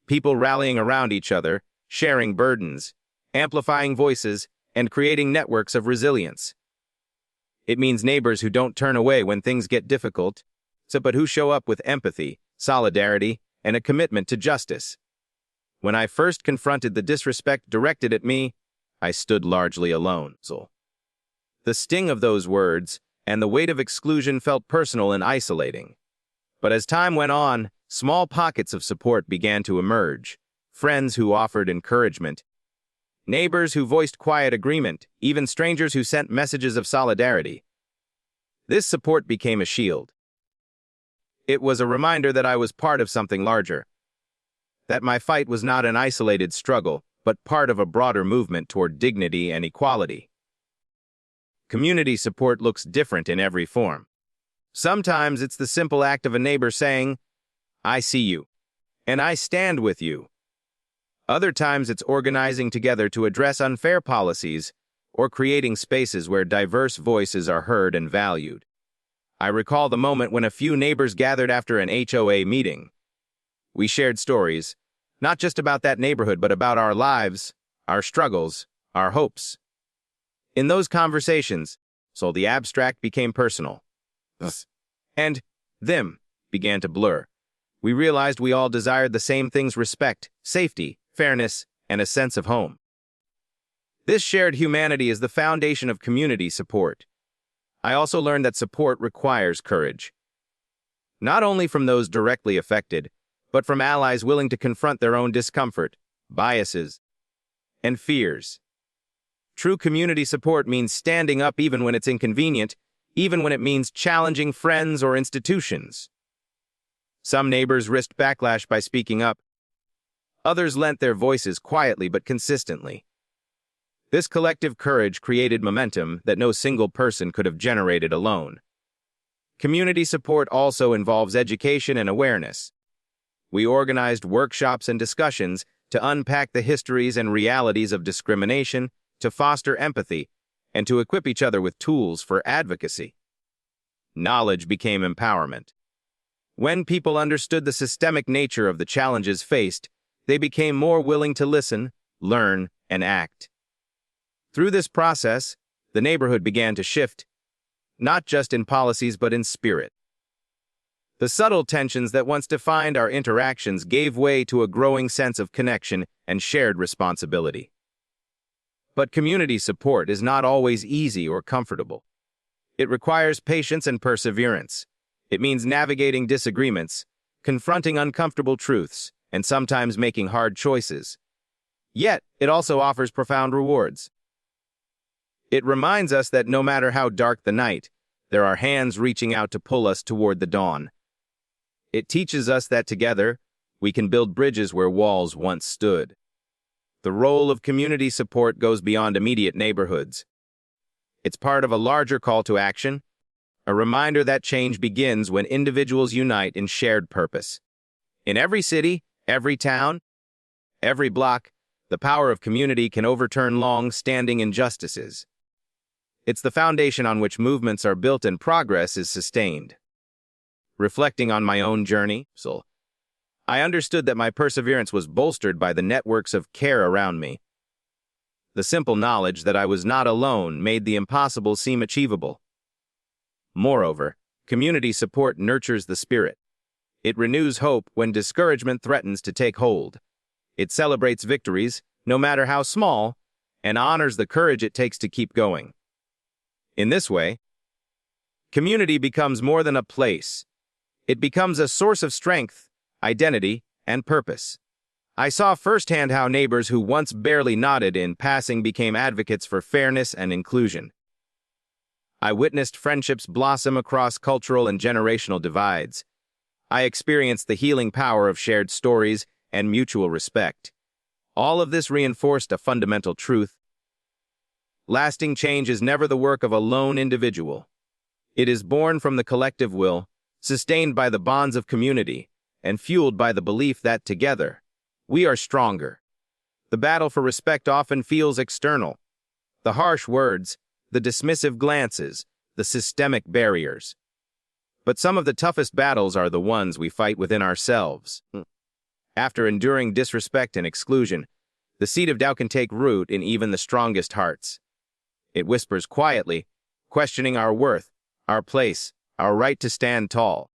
people rallying around each other, sharing burdens, amplifying voices, and creating networks of resilience. It means neighbors who don't turn away when things get difficult, but who show up with empathy, solidarity, and a commitment to justice. When I first confronted the disrespect directed at me, I stood largely alone. The sting of those words and the weight of exclusion felt personal and isolating. But as time went on, small pockets of support began to emerge, friends who offered encouragement, neighbors who voiced quiet agreement, even strangers who sent messages of solidarity. This support became a shield. It was a reminder that I was part of something larger, that my fight was not an isolated struggle, but part of a broader movement toward dignity and equality. Community support looks different in every form. Sometimes it's the simple act of a neighbor saying, "I see you, and I stand with you." Other times it's organizing together to address unfair policies or creating spaces where diverse voices are heard and valued. I recall the moment when a few neighbors gathered after an HOA meeting. We shared stories, not just about that neighborhood, but about our lives, our struggles, our hopes. In those conversations, so the abstract became personal. Us and them began to blur. We realized we all desired the same things: respect, safety, fairness, and a sense of home. This shared humanity is the foundation of community support. I also learned that support requires courage. Not only from those directly affected, but from allies willing to confront their own discomfort, biases, and fears. True community support means standing up even when it's inconvenient, even when it means challenging friends or institutions. Some neighbors risked backlash by speaking up. Others lent their voices quietly but consistently. This collective courage created momentum that no single person could have generated alone. Community support also involves education and awareness. We organized workshops and discussions to unpack the histories and realities of discrimination, to foster empathy, and to equip each other with tools for advocacy. Knowledge became empowerment. When people understood the systemic nature of the challenges faced, they became more willing to listen, learn, and act. Through this process, the neighborhood began to shift, not just in policies but in spirit. The subtle tensions that once defined our interactions gave way to a growing sense of connection and shared responsibility. But community support is not always easy or comfortable. It requires patience and perseverance. It means navigating disagreements, confronting uncomfortable truths, and sometimes making hard choices. Yet, it also offers profound rewards. It reminds us that no matter how dark the night, there are hands reaching out to pull us toward the dawn. It teaches us that together, we can build bridges where walls once stood. The role of community support goes beyond immediate neighborhoods. It's part of a larger call to action, a reminder that change begins when individuals unite in shared purpose. In every city, every town, every block, the power of community can overturn long-standing injustices. It's the foundation on which movements are built and progress is sustained. Reflecting on my own journey, I understood that my perseverance was bolstered by the networks of care around me. The simple knowledge that I was not alone made the impossible seem achievable. Moreover, community support nurtures the spirit. It renews hope when discouragement threatens to take hold. It celebrates victories, no matter how small, and honors the courage it takes to keep going. In this way, community becomes more than a place. It becomes a source of strength, identity, and purpose. I saw firsthand how neighbors who once barely nodded in passing became advocates for fairness and inclusion. I witnessed friendships blossom across cultural and generational divides. I experienced the healing power of shared stories and mutual respect. All of this reinforced a fundamental truth. Lasting change is never the work of a lone individual. It is born from the collective will, sustained by the bonds of community, and fueled by the belief that together, we are stronger. The battle for respect often feels external. The harsh words, the dismissive glances, the systemic barriers. But some of the toughest battles are the ones we fight within ourselves. After enduring disrespect and exclusion, the seed of doubt can take root in even the strongest hearts. It whispers quietly, questioning our worth, our place, our right to stand tall.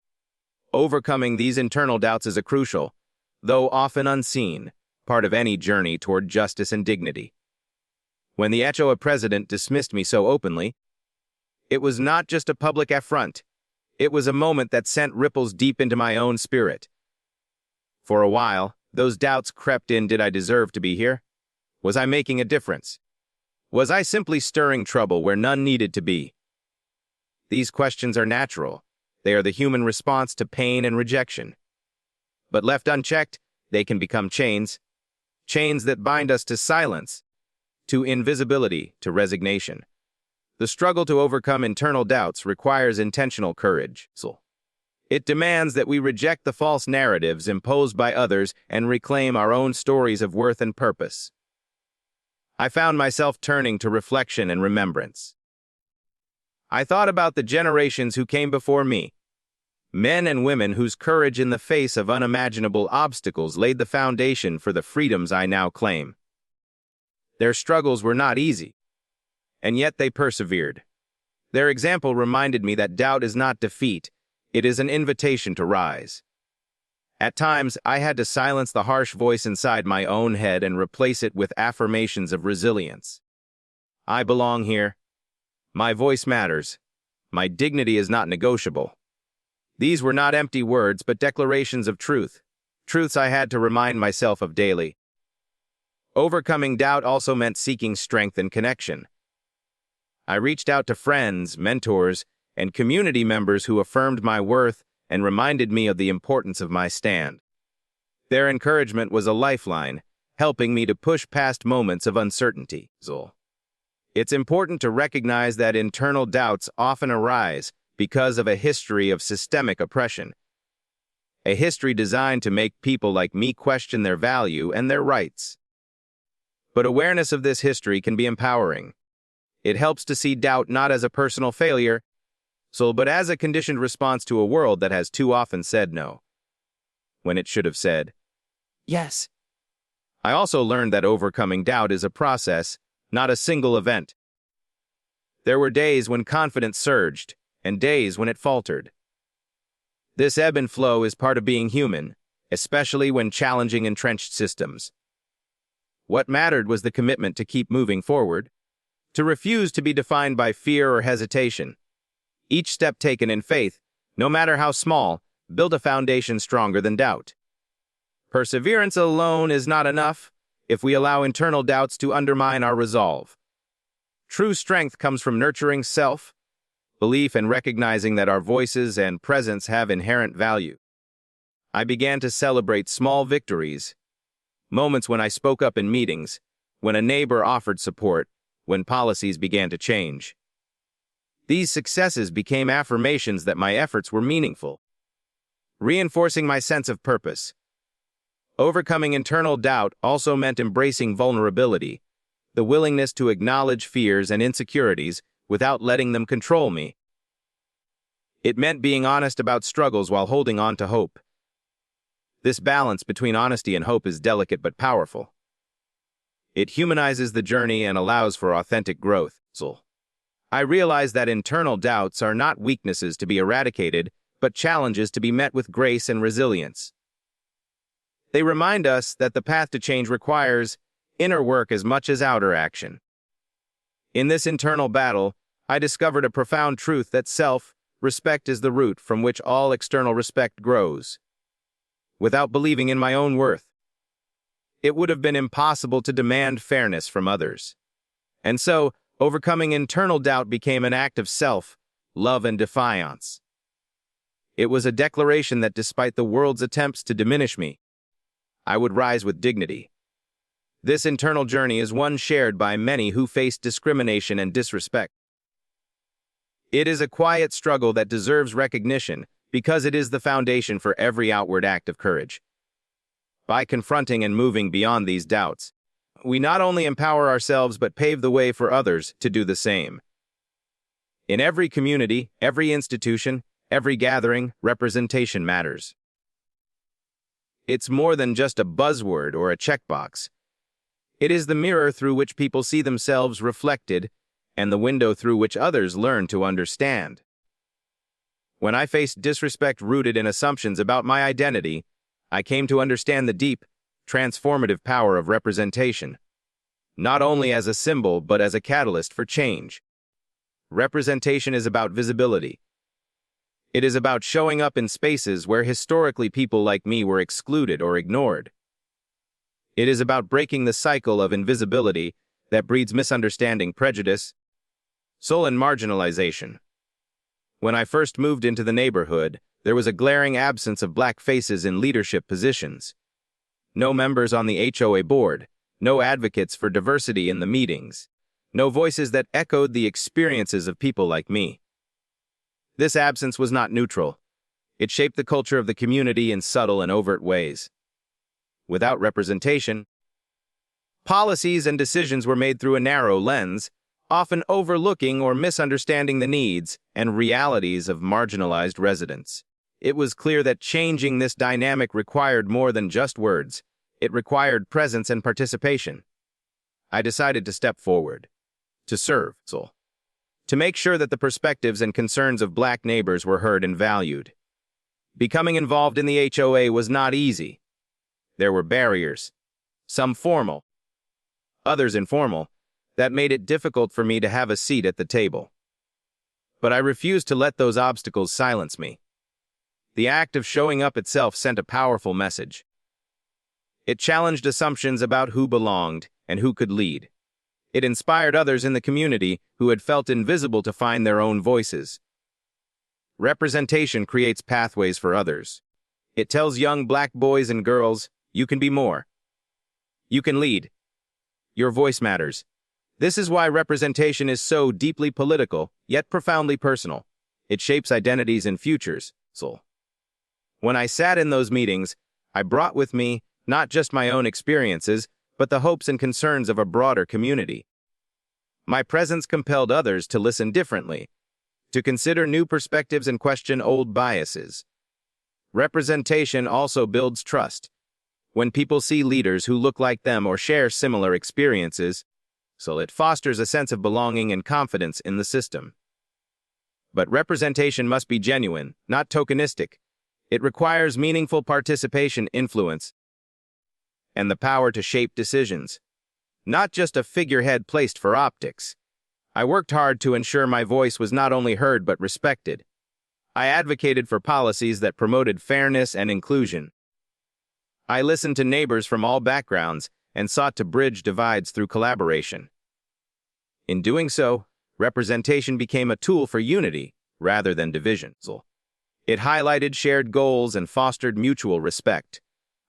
Overcoming these internal doubts is a crucial, though often unseen, part of any journey toward justice and dignity. When the Echoa president dismissed me so openly, it was not just a public affront. It was a moment that sent ripples deep into my own spirit. For a while, those doubts crept in. Did I deserve to be here? Was I making a difference? Was I simply stirring trouble where none needed to be? These questions are natural. They are the human response to pain and rejection. But left unchecked, they can become chains that bind us to silence, to invisibility, to resignation. The struggle to overcome internal doubts requires intentional courage. It demands that we reject the false narratives imposed by others and reclaim our own stories of worth and purpose. I found myself turning to reflection and remembrance. I thought about the generations who came before me, men and women whose courage in the face of unimaginable obstacles laid the foundation for the freedoms I now claim. Their struggles were not easy, and yet they persevered. Their example reminded me that doubt is not defeat, it is an invitation to rise. At times, I had to silence the harsh voice inside my own head and replace it with affirmations of resilience. I belong here. My voice matters. My dignity is not negotiable. These were not empty words, but declarations of truth, truths I had to remind myself of daily. Overcoming doubt also meant seeking strength and connection. I reached out to friends, mentors, and community members who affirmed my worth and reminded me of the importance of my stand. Their encouragement was a lifeline, helping me to push past moments of uncertainty. It's important to recognize that internal doubts often arise because of a history of systemic oppression. A history designed to make people like me question their value and their rights. But awareness of this history can be empowering. It helps to see doubt not as a personal failure, but as a conditioned response to a world that has too often said no, when it should have said yes. I also learned that overcoming doubt is a process, not a single event. There were days when confidence surged, and days when it faltered. This ebb and flow is part of being human, especially when challenging entrenched systems. What mattered was the commitment to keep moving forward, to refuse to be defined by fear or hesitation. Each step taken in faith, no matter how small, built a foundation stronger than doubt. Perseverance alone is not enough if we allow internal doubts to undermine our resolve. True strength comes from nurturing self-belief and recognizing that our voices and presence have inherent value. I began to celebrate small victories, moments when I spoke up in meetings, when a neighbor offered support, when policies began to change. These successes became affirmations that my efforts were meaningful, reinforcing my sense of purpose. Overcoming internal doubt also meant embracing vulnerability, the willingness to acknowledge fears and insecurities without letting them control me. It meant being honest about struggles while holding on to hope. This balance between honesty and hope is delicate but powerful. It humanizes the journey and allows for authentic growth. I realize that internal doubts are not weaknesses to be eradicated, but challenges to be met with grace and resilience. They remind us that the path to change requires inner work as much as outer action. In this internal battle, I discovered a profound truth that self-respect is the root from which all external respect grows. Without believing in my own worth, it would have been impossible to demand fairness from others. And so, overcoming internal doubt became an act of self-love and defiance. It was a declaration that despite the world's attempts to diminish me, I would rise with dignity. This internal journey is one shared by many who face discrimination and disrespect. It is a quiet struggle that deserves recognition because it is the foundation for every outward act of courage. By confronting and moving beyond these doubts, we not only empower ourselves but pave the way for others to do the same. In every community, every institution, every gathering, representation matters. It's more than just a buzzword or a checkbox. It is the mirror through which people see themselves reflected and the window through which others learn to understand. When I faced disrespect rooted in assumptions about my identity, I came to understand the deep, transformative power of representation, not only as a symbol but as a catalyst for change. Representation is about visibility. It is about showing up in spaces where historically people like me were excluded or ignored. It is about breaking the cycle of invisibility that breeds misunderstanding, prejudice, and marginalization. When I first moved into the neighborhood, there was a glaring absence of black faces in leadership positions. No members on the HOA board, no advocates for diversity in the meetings, no voices that echoed the experiences of people like me. This absence was not neutral. It shaped the culture of the community in subtle and overt ways. Without representation, policies and decisions were made through a narrow lens, often overlooking or misunderstanding the needs and realities of marginalized residents. It was clear that changing this dynamic required more than just words. It required presence and participation. I decided to step forward, to serve, to make sure that the perspectives and concerns of black neighbors were heard and valued. Becoming involved in the HOA was not easy. There were barriers, some formal, others informal, that made it difficult for me to have a seat at the table. But I refused to let those obstacles silence me. The act of showing up itself sent a powerful message. It challenged assumptions about who belonged and who could lead. It inspired others in the community who had felt invisible to find their own voices. Representation creates pathways for others. It tells young black boys and girls, you can be more. You can lead. Your voice matters. This is why representation is so deeply political, yet profoundly personal. It shapes identities and futures. When I sat in those meetings, I brought with me not just my own experiences, but the hopes and concerns of a broader community. My presence compelled others to listen differently, to consider new perspectives and question old biases. Representation also builds trust. When people see leaders who look like them or share similar experiences, so it fosters a sense of belonging and confidence in the system. But representation must be genuine, not tokenistic. It requires meaningful participation, influence, and the power to shape decisions, not just a figurehead placed for optics. I worked hard to ensure my voice was not only heard but respected. I advocated for policies that promoted fairness and inclusion. I listened to neighbors from all backgrounds and sought to bridge divides through collaboration. In doing so, representation became a tool for unity rather than division. It highlighted shared goals and fostered mutual respect.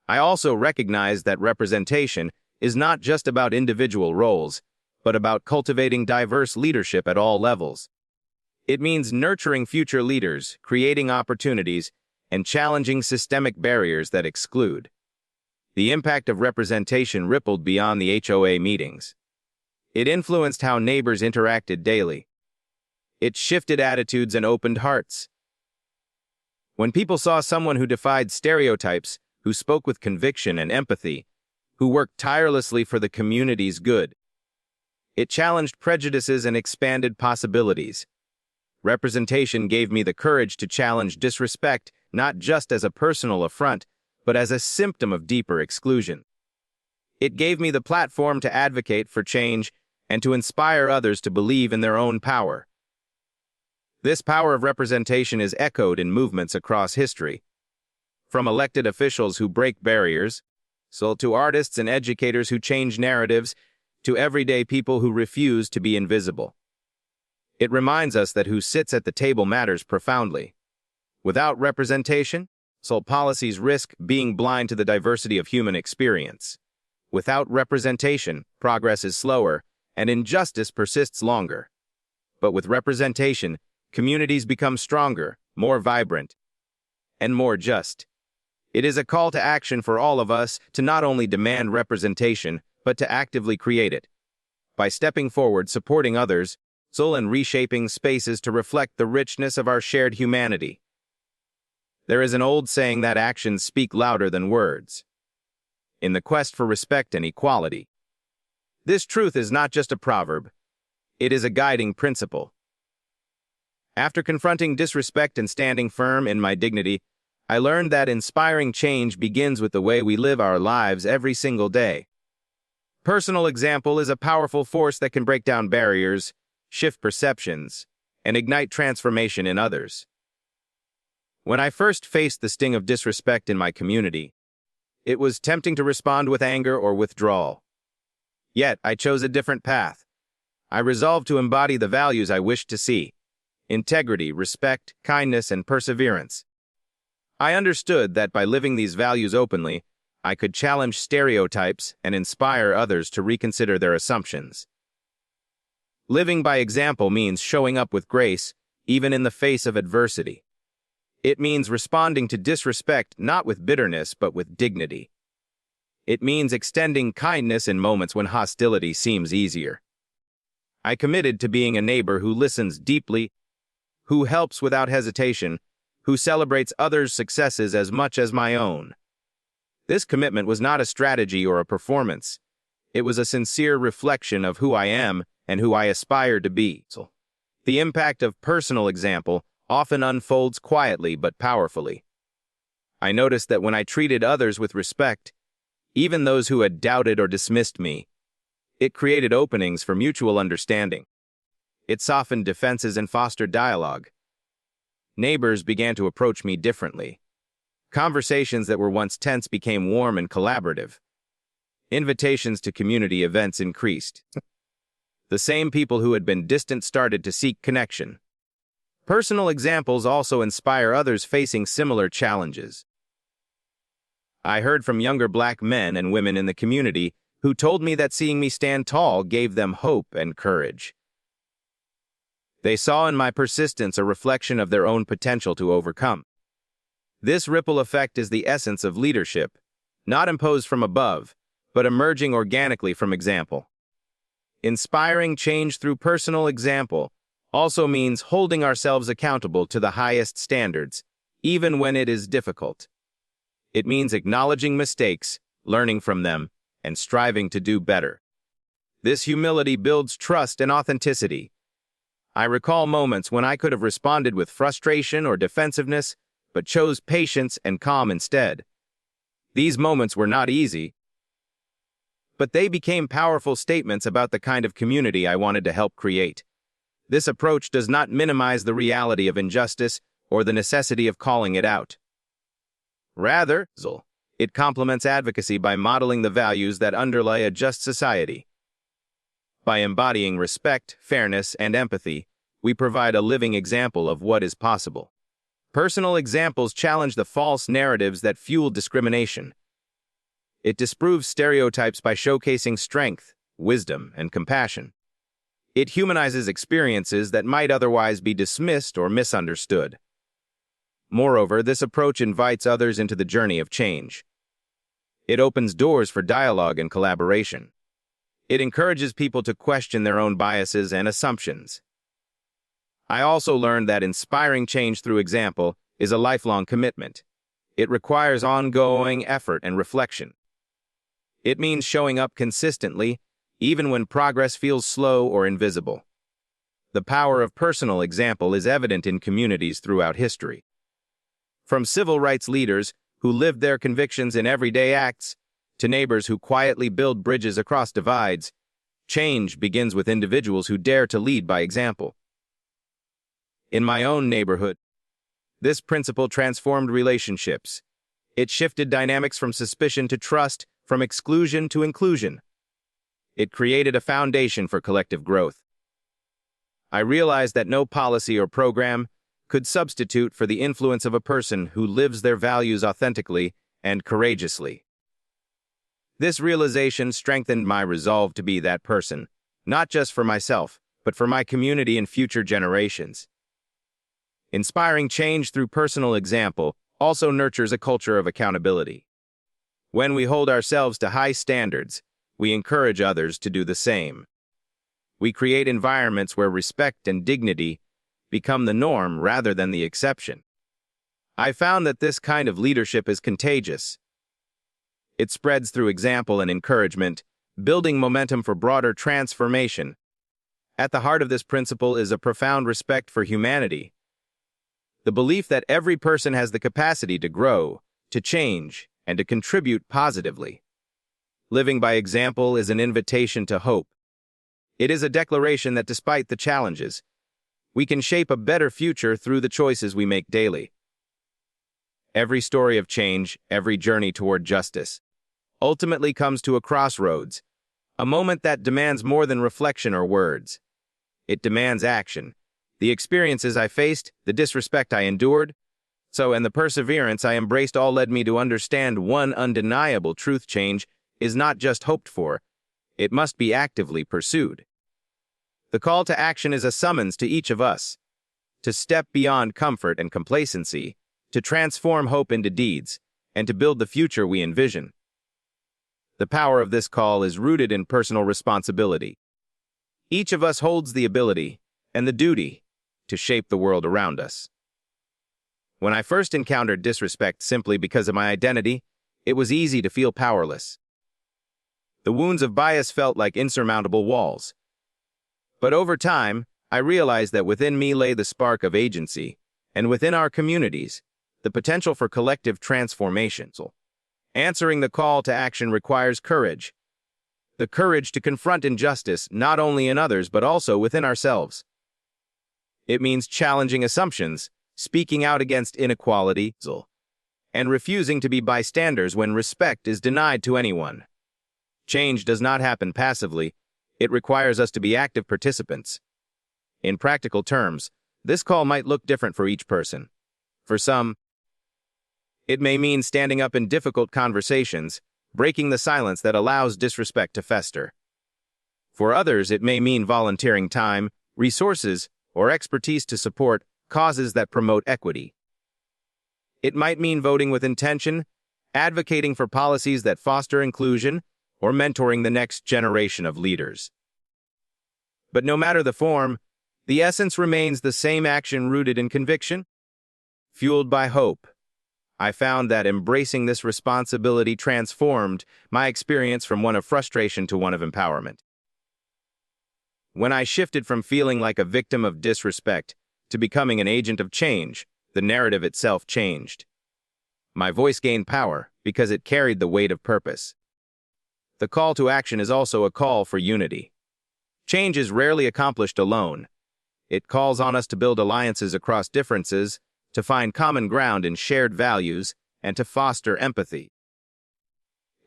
I also recognized that representation is not just about individual roles, but about cultivating diverse leadership at all levels. It means nurturing future leaders, creating opportunities, and challenging systemic barriers that exclude. The impact of representation rippled beyond the HOA meetings. It influenced how neighbors interacted daily. It shifted attitudes and opened hearts. When people saw someone who defied stereotypes, who spoke with conviction and empathy, who worked tirelessly for the community's good, it challenged prejudices and expanded possibilities. Representation gave me the courage to challenge disrespect, not just as a personal affront, but as a symptom of deeper exclusion. It gave me the platform to advocate for change and to inspire others to believe in their own power. This power of representation is echoed in movements across history. From elected officials who break barriers, to artists and educators who change narratives, to everyday people who refuse to be invisible. It reminds us that who sits at the table matters profoundly. Without representation, policies risk being blind to the diversity of human experience. Without representation, progress is slower, and injustice persists longer. But with representation, communities become stronger, more vibrant, and more just. It is a call to action for all of us to not only demand representation, but to actively create it. By stepping forward, supporting others, and reshaping spaces to reflect the richness of our shared humanity. There is an old saying that actions speak louder than words. In the quest for respect and equality, this truth is not just a proverb, it is a guiding principle. After confronting disrespect and standing firm in my dignity, I learned that inspiring change begins with the way we live our lives every single day. Personal example is a powerful force that can break down barriers, shift perceptions, and ignite transformation in others. When I first faced the sting of disrespect in my community, it was tempting to respond with anger or withdrawal. Yet, I chose a different path. I resolved to embody the values I wished to see: integrity, respect, kindness, and perseverance. I understood that by living these values openly, I could challenge stereotypes and inspire others to reconsider their assumptions. Living by example means showing up with grace, even in the face of adversity. It means responding to disrespect not with bitterness but with dignity. It means extending kindness in moments when hostility seems easier. I committed to being a neighbor who listens deeply, who helps without hesitation, who celebrates others' successes as much as my own. This commitment was not a strategy or a performance. It was a sincere reflection of who I am and who I aspire to be. The impact of personal example often unfolds quietly but powerfully. I noticed that when I treated others with respect, even those who had doubted or dismissed me, it created openings for mutual understanding. It softened defenses and fostered dialogue. Neighbors began to approach me differently. Conversations that were once tense became warm and collaborative. Invitations to community events increased. The same people who had been distant started to seek connection. Personal examples also inspire others facing similar challenges. I heard from younger Black men and women in the community who told me that seeing me stand tall gave them hope and courage. They saw in my persistence a reflection of their own potential to overcome. This ripple effect is the essence of leadership, not imposed from above, but emerging organically from example. Inspiring change through personal example also means holding ourselves accountable to the highest standards, even when it is difficult. It means acknowledging mistakes, learning from them, and striving to do better. This humility builds trust and authenticity. I recall moments when I could have responded with frustration or defensiveness, but chose patience and calm instead. These moments were not easy, but they became powerful statements about the kind of community I wanted to help create. This approach does not minimize the reality of injustice or the necessity of calling it out. Rather, it complements advocacy by modeling the values that underlie a just society. By embodying respect, fairness, and empathy, we provide a living example of what is possible. Personal examples challenge the false narratives that fuel discrimination. It disproves stereotypes by showcasing strength, wisdom, and compassion. It humanizes experiences that might otherwise be dismissed or misunderstood. Moreover, this approach invites others into the journey of change. It opens doors for dialogue and collaboration. It encourages people to question their own biases and assumptions. I also learned that inspiring change through example is a lifelong commitment. It requires ongoing effort and reflection. It means showing up consistently, even when progress feels slow or invisible. The power of personal example is evident in communities throughout history. From civil rights leaders who lived their convictions in everyday acts, to neighbors who quietly build bridges across divides, change begins with individuals who dare to lead by example. In my own neighborhood, this principle transformed relationships. It shifted dynamics from suspicion to trust, from exclusion to inclusion. It created a foundation for collective growth. I realized that no policy or program could substitute for the influence of a person who lives their values authentically and courageously. This realization strengthened my resolve to be that person, not just for myself, but for my community and future generations. Inspiring change through personal example also nurtures a culture of accountability. When we hold ourselves to high standards, we encourage others to do the same. We create environments where respect and dignity become the norm rather than the exception. I found that this kind of leadership is contagious. It spreads through example and encouragement, building momentum for broader transformation. At the heart of this principle is a profound respect for humanity. The belief that every person has the capacity to grow, to change, and to contribute positively. Living by example is an invitation to hope. It is a declaration that despite the challenges, we can shape a better future through the choices we make daily. Every story of change, every journey toward justice, ultimately comes to a crossroads, a moment that demands more than reflection or words. It demands action. The experiences I faced, the disrespect I endured, and the perseverance I embraced all led me to understand one undeniable truth: change is not just hoped for, it must be actively pursued. The call to action is a summons to each of us, to step beyond comfort and complacency, to transform hope into deeds, and to build the future we envision. The power of this call is rooted in personal responsibility. Each of us holds the ability and the duty to shape the world around us. When I first encountered disrespect simply because of my identity, it was easy to feel powerless. The wounds of bias felt like insurmountable walls. But over time, I realized that within me lay the spark of agency, and within our communities, the potential for collective transformation. Answering the call to action requires courage. The courage to confront injustice not only in others but also within ourselves. It means challenging assumptions, speaking out against inequality, and refusing to be bystanders when respect is denied to anyone. Change does not happen passively. It requires us to be active participants. In practical terms, this call might look different for each person. For some, it may mean standing up in difficult conversations, breaking the silence that allows disrespect to fester. For others, it may mean volunteering time, resources, or expertise to support causes that promote equity. It might mean voting with intention, advocating for policies that foster inclusion, or mentoring the next generation of leaders. But no matter the form, the essence remains the same: action rooted in conviction, fueled by hope. I found that embracing this responsibility transformed my experience from one of frustration to one of empowerment. When I shifted from feeling like a victim of disrespect to becoming an agent of change, the narrative itself changed. My voice gained power because it carried the weight of purpose. The call to action is also a call for unity. Change is rarely accomplished alone. It calls on us to build alliances across differences, to find common ground in shared values, and to foster empathy.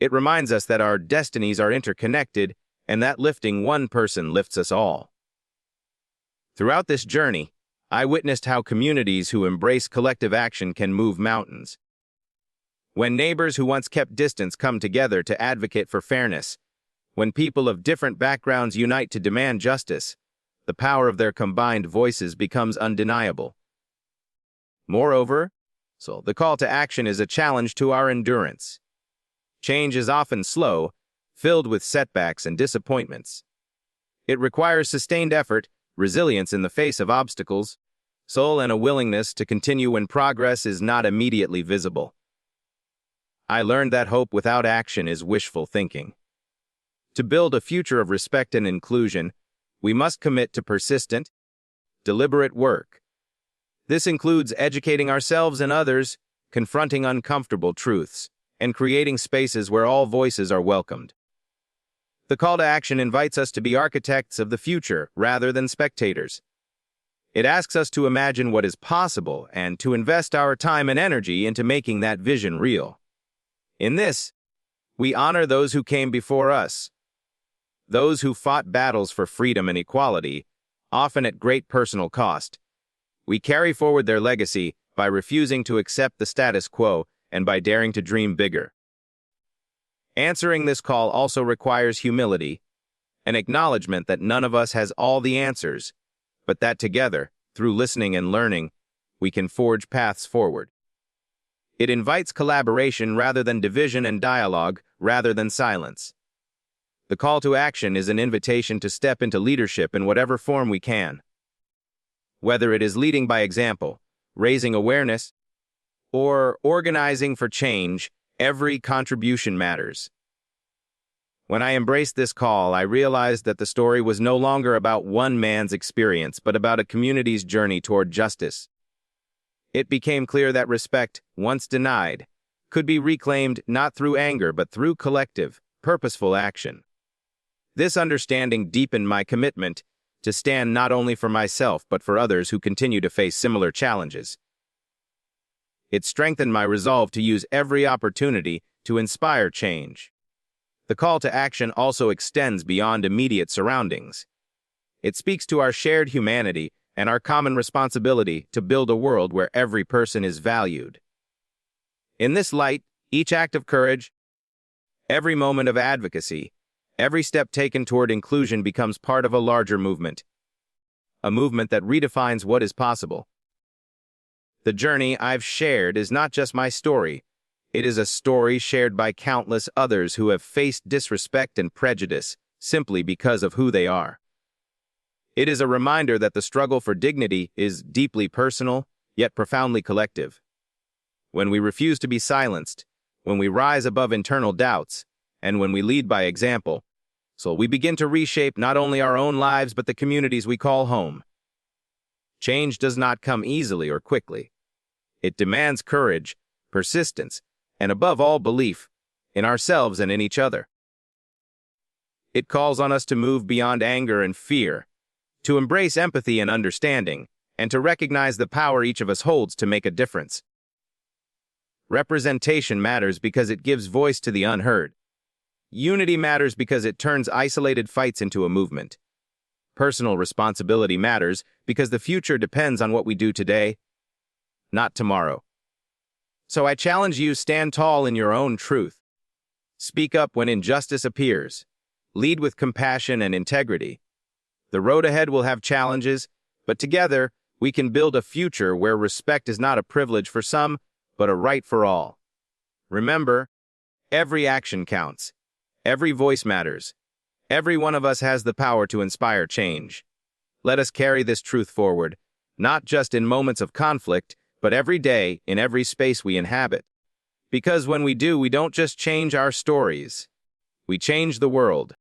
It reminds us that our destinies are interconnected and that lifting one person lifts us all. Throughout this journey, I witnessed how communities who embrace collective action can move mountains. When neighbors who once kept distance come together to advocate for fairness, when people of different backgrounds unite to demand justice, the power of their combined voices becomes undeniable. Moreover, the call to action is a challenge to our endurance. Change is often slow, filled with setbacks and disappointments. It requires sustained effort, resilience in the face of obstacles, and a willingness to continue when progress is not immediately visible. I learned that hope without action is wishful thinking. To build a future of respect and inclusion, we must commit to persistent, deliberate work. This includes educating ourselves and others, confronting uncomfortable truths, and creating spaces where all voices are welcomed. The call to action invites us to be architects of the future rather than spectators. It asks us to imagine what is possible and to invest our time and energy into making that vision real. In this, we honor those who came before us, those who fought battles for freedom and equality, often at great personal cost. We carry forward their legacy by refusing to accept the status quo and by daring to dream bigger. Answering this call also requires humility, an acknowledgement that none of us has all the answers, but that together, through listening and learning, we can forge paths forward. It invites collaboration rather than division and dialogue rather than silence. The call to action is an invitation to step into leadership in whatever form we can. Whether it is leading by example, raising awareness, or organizing for change, every contribution matters. When I embraced this call, I realized that the story was no longer about one man's experience, but about a community's journey toward justice. It became clear that respect, once denied, could be reclaimed not through anger but through collective, purposeful action. This understanding deepened my commitment to stand not only for myself but for others who continue to face similar challenges. It strengthened my resolve to use every opportunity to inspire change. The call to action also extends beyond immediate surroundings. It speaks to our shared humanity and our common responsibility to build a world where every person is valued. In this light, each act of courage, every moment of advocacy, every step taken toward inclusion becomes part of a larger movement, a movement that redefines what is possible. The journey I've shared is not just my story. It is a story shared by countless others who have faced disrespect and prejudice simply because of who they are. It is a reminder that the struggle for dignity is deeply personal, yet profoundly collective. When we refuse to be silenced, when we rise above internal doubts, and when we lead by example, we begin to reshape not only our own lives but the communities we call home. Change does not come easily or quickly. It demands courage, persistence, and above all belief in ourselves and in each other. It calls on us to move beyond anger and fear, to embrace empathy and understanding, and to recognize the power each of us holds to make a difference. Representation matters because it gives voice to the unheard. Unity matters because it turns isolated fights into a movement. Personal responsibility matters because the future depends on what we do today, not tomorrow. So I challenge you, stand tall in your own truth. Speak up when injustice appears. Lead with compassion and integrity. The road ahead will have challenges, but together we can build a future where respect is not a privilege for some, but a right for all. Remember, every action counts. Every voice matters. Every one of us has the power to inspire change. Let us carry this truth forward, not just in moments of conflict, but every day in every space we inhabit. Because when we do, we don't just change our stories. We change the world.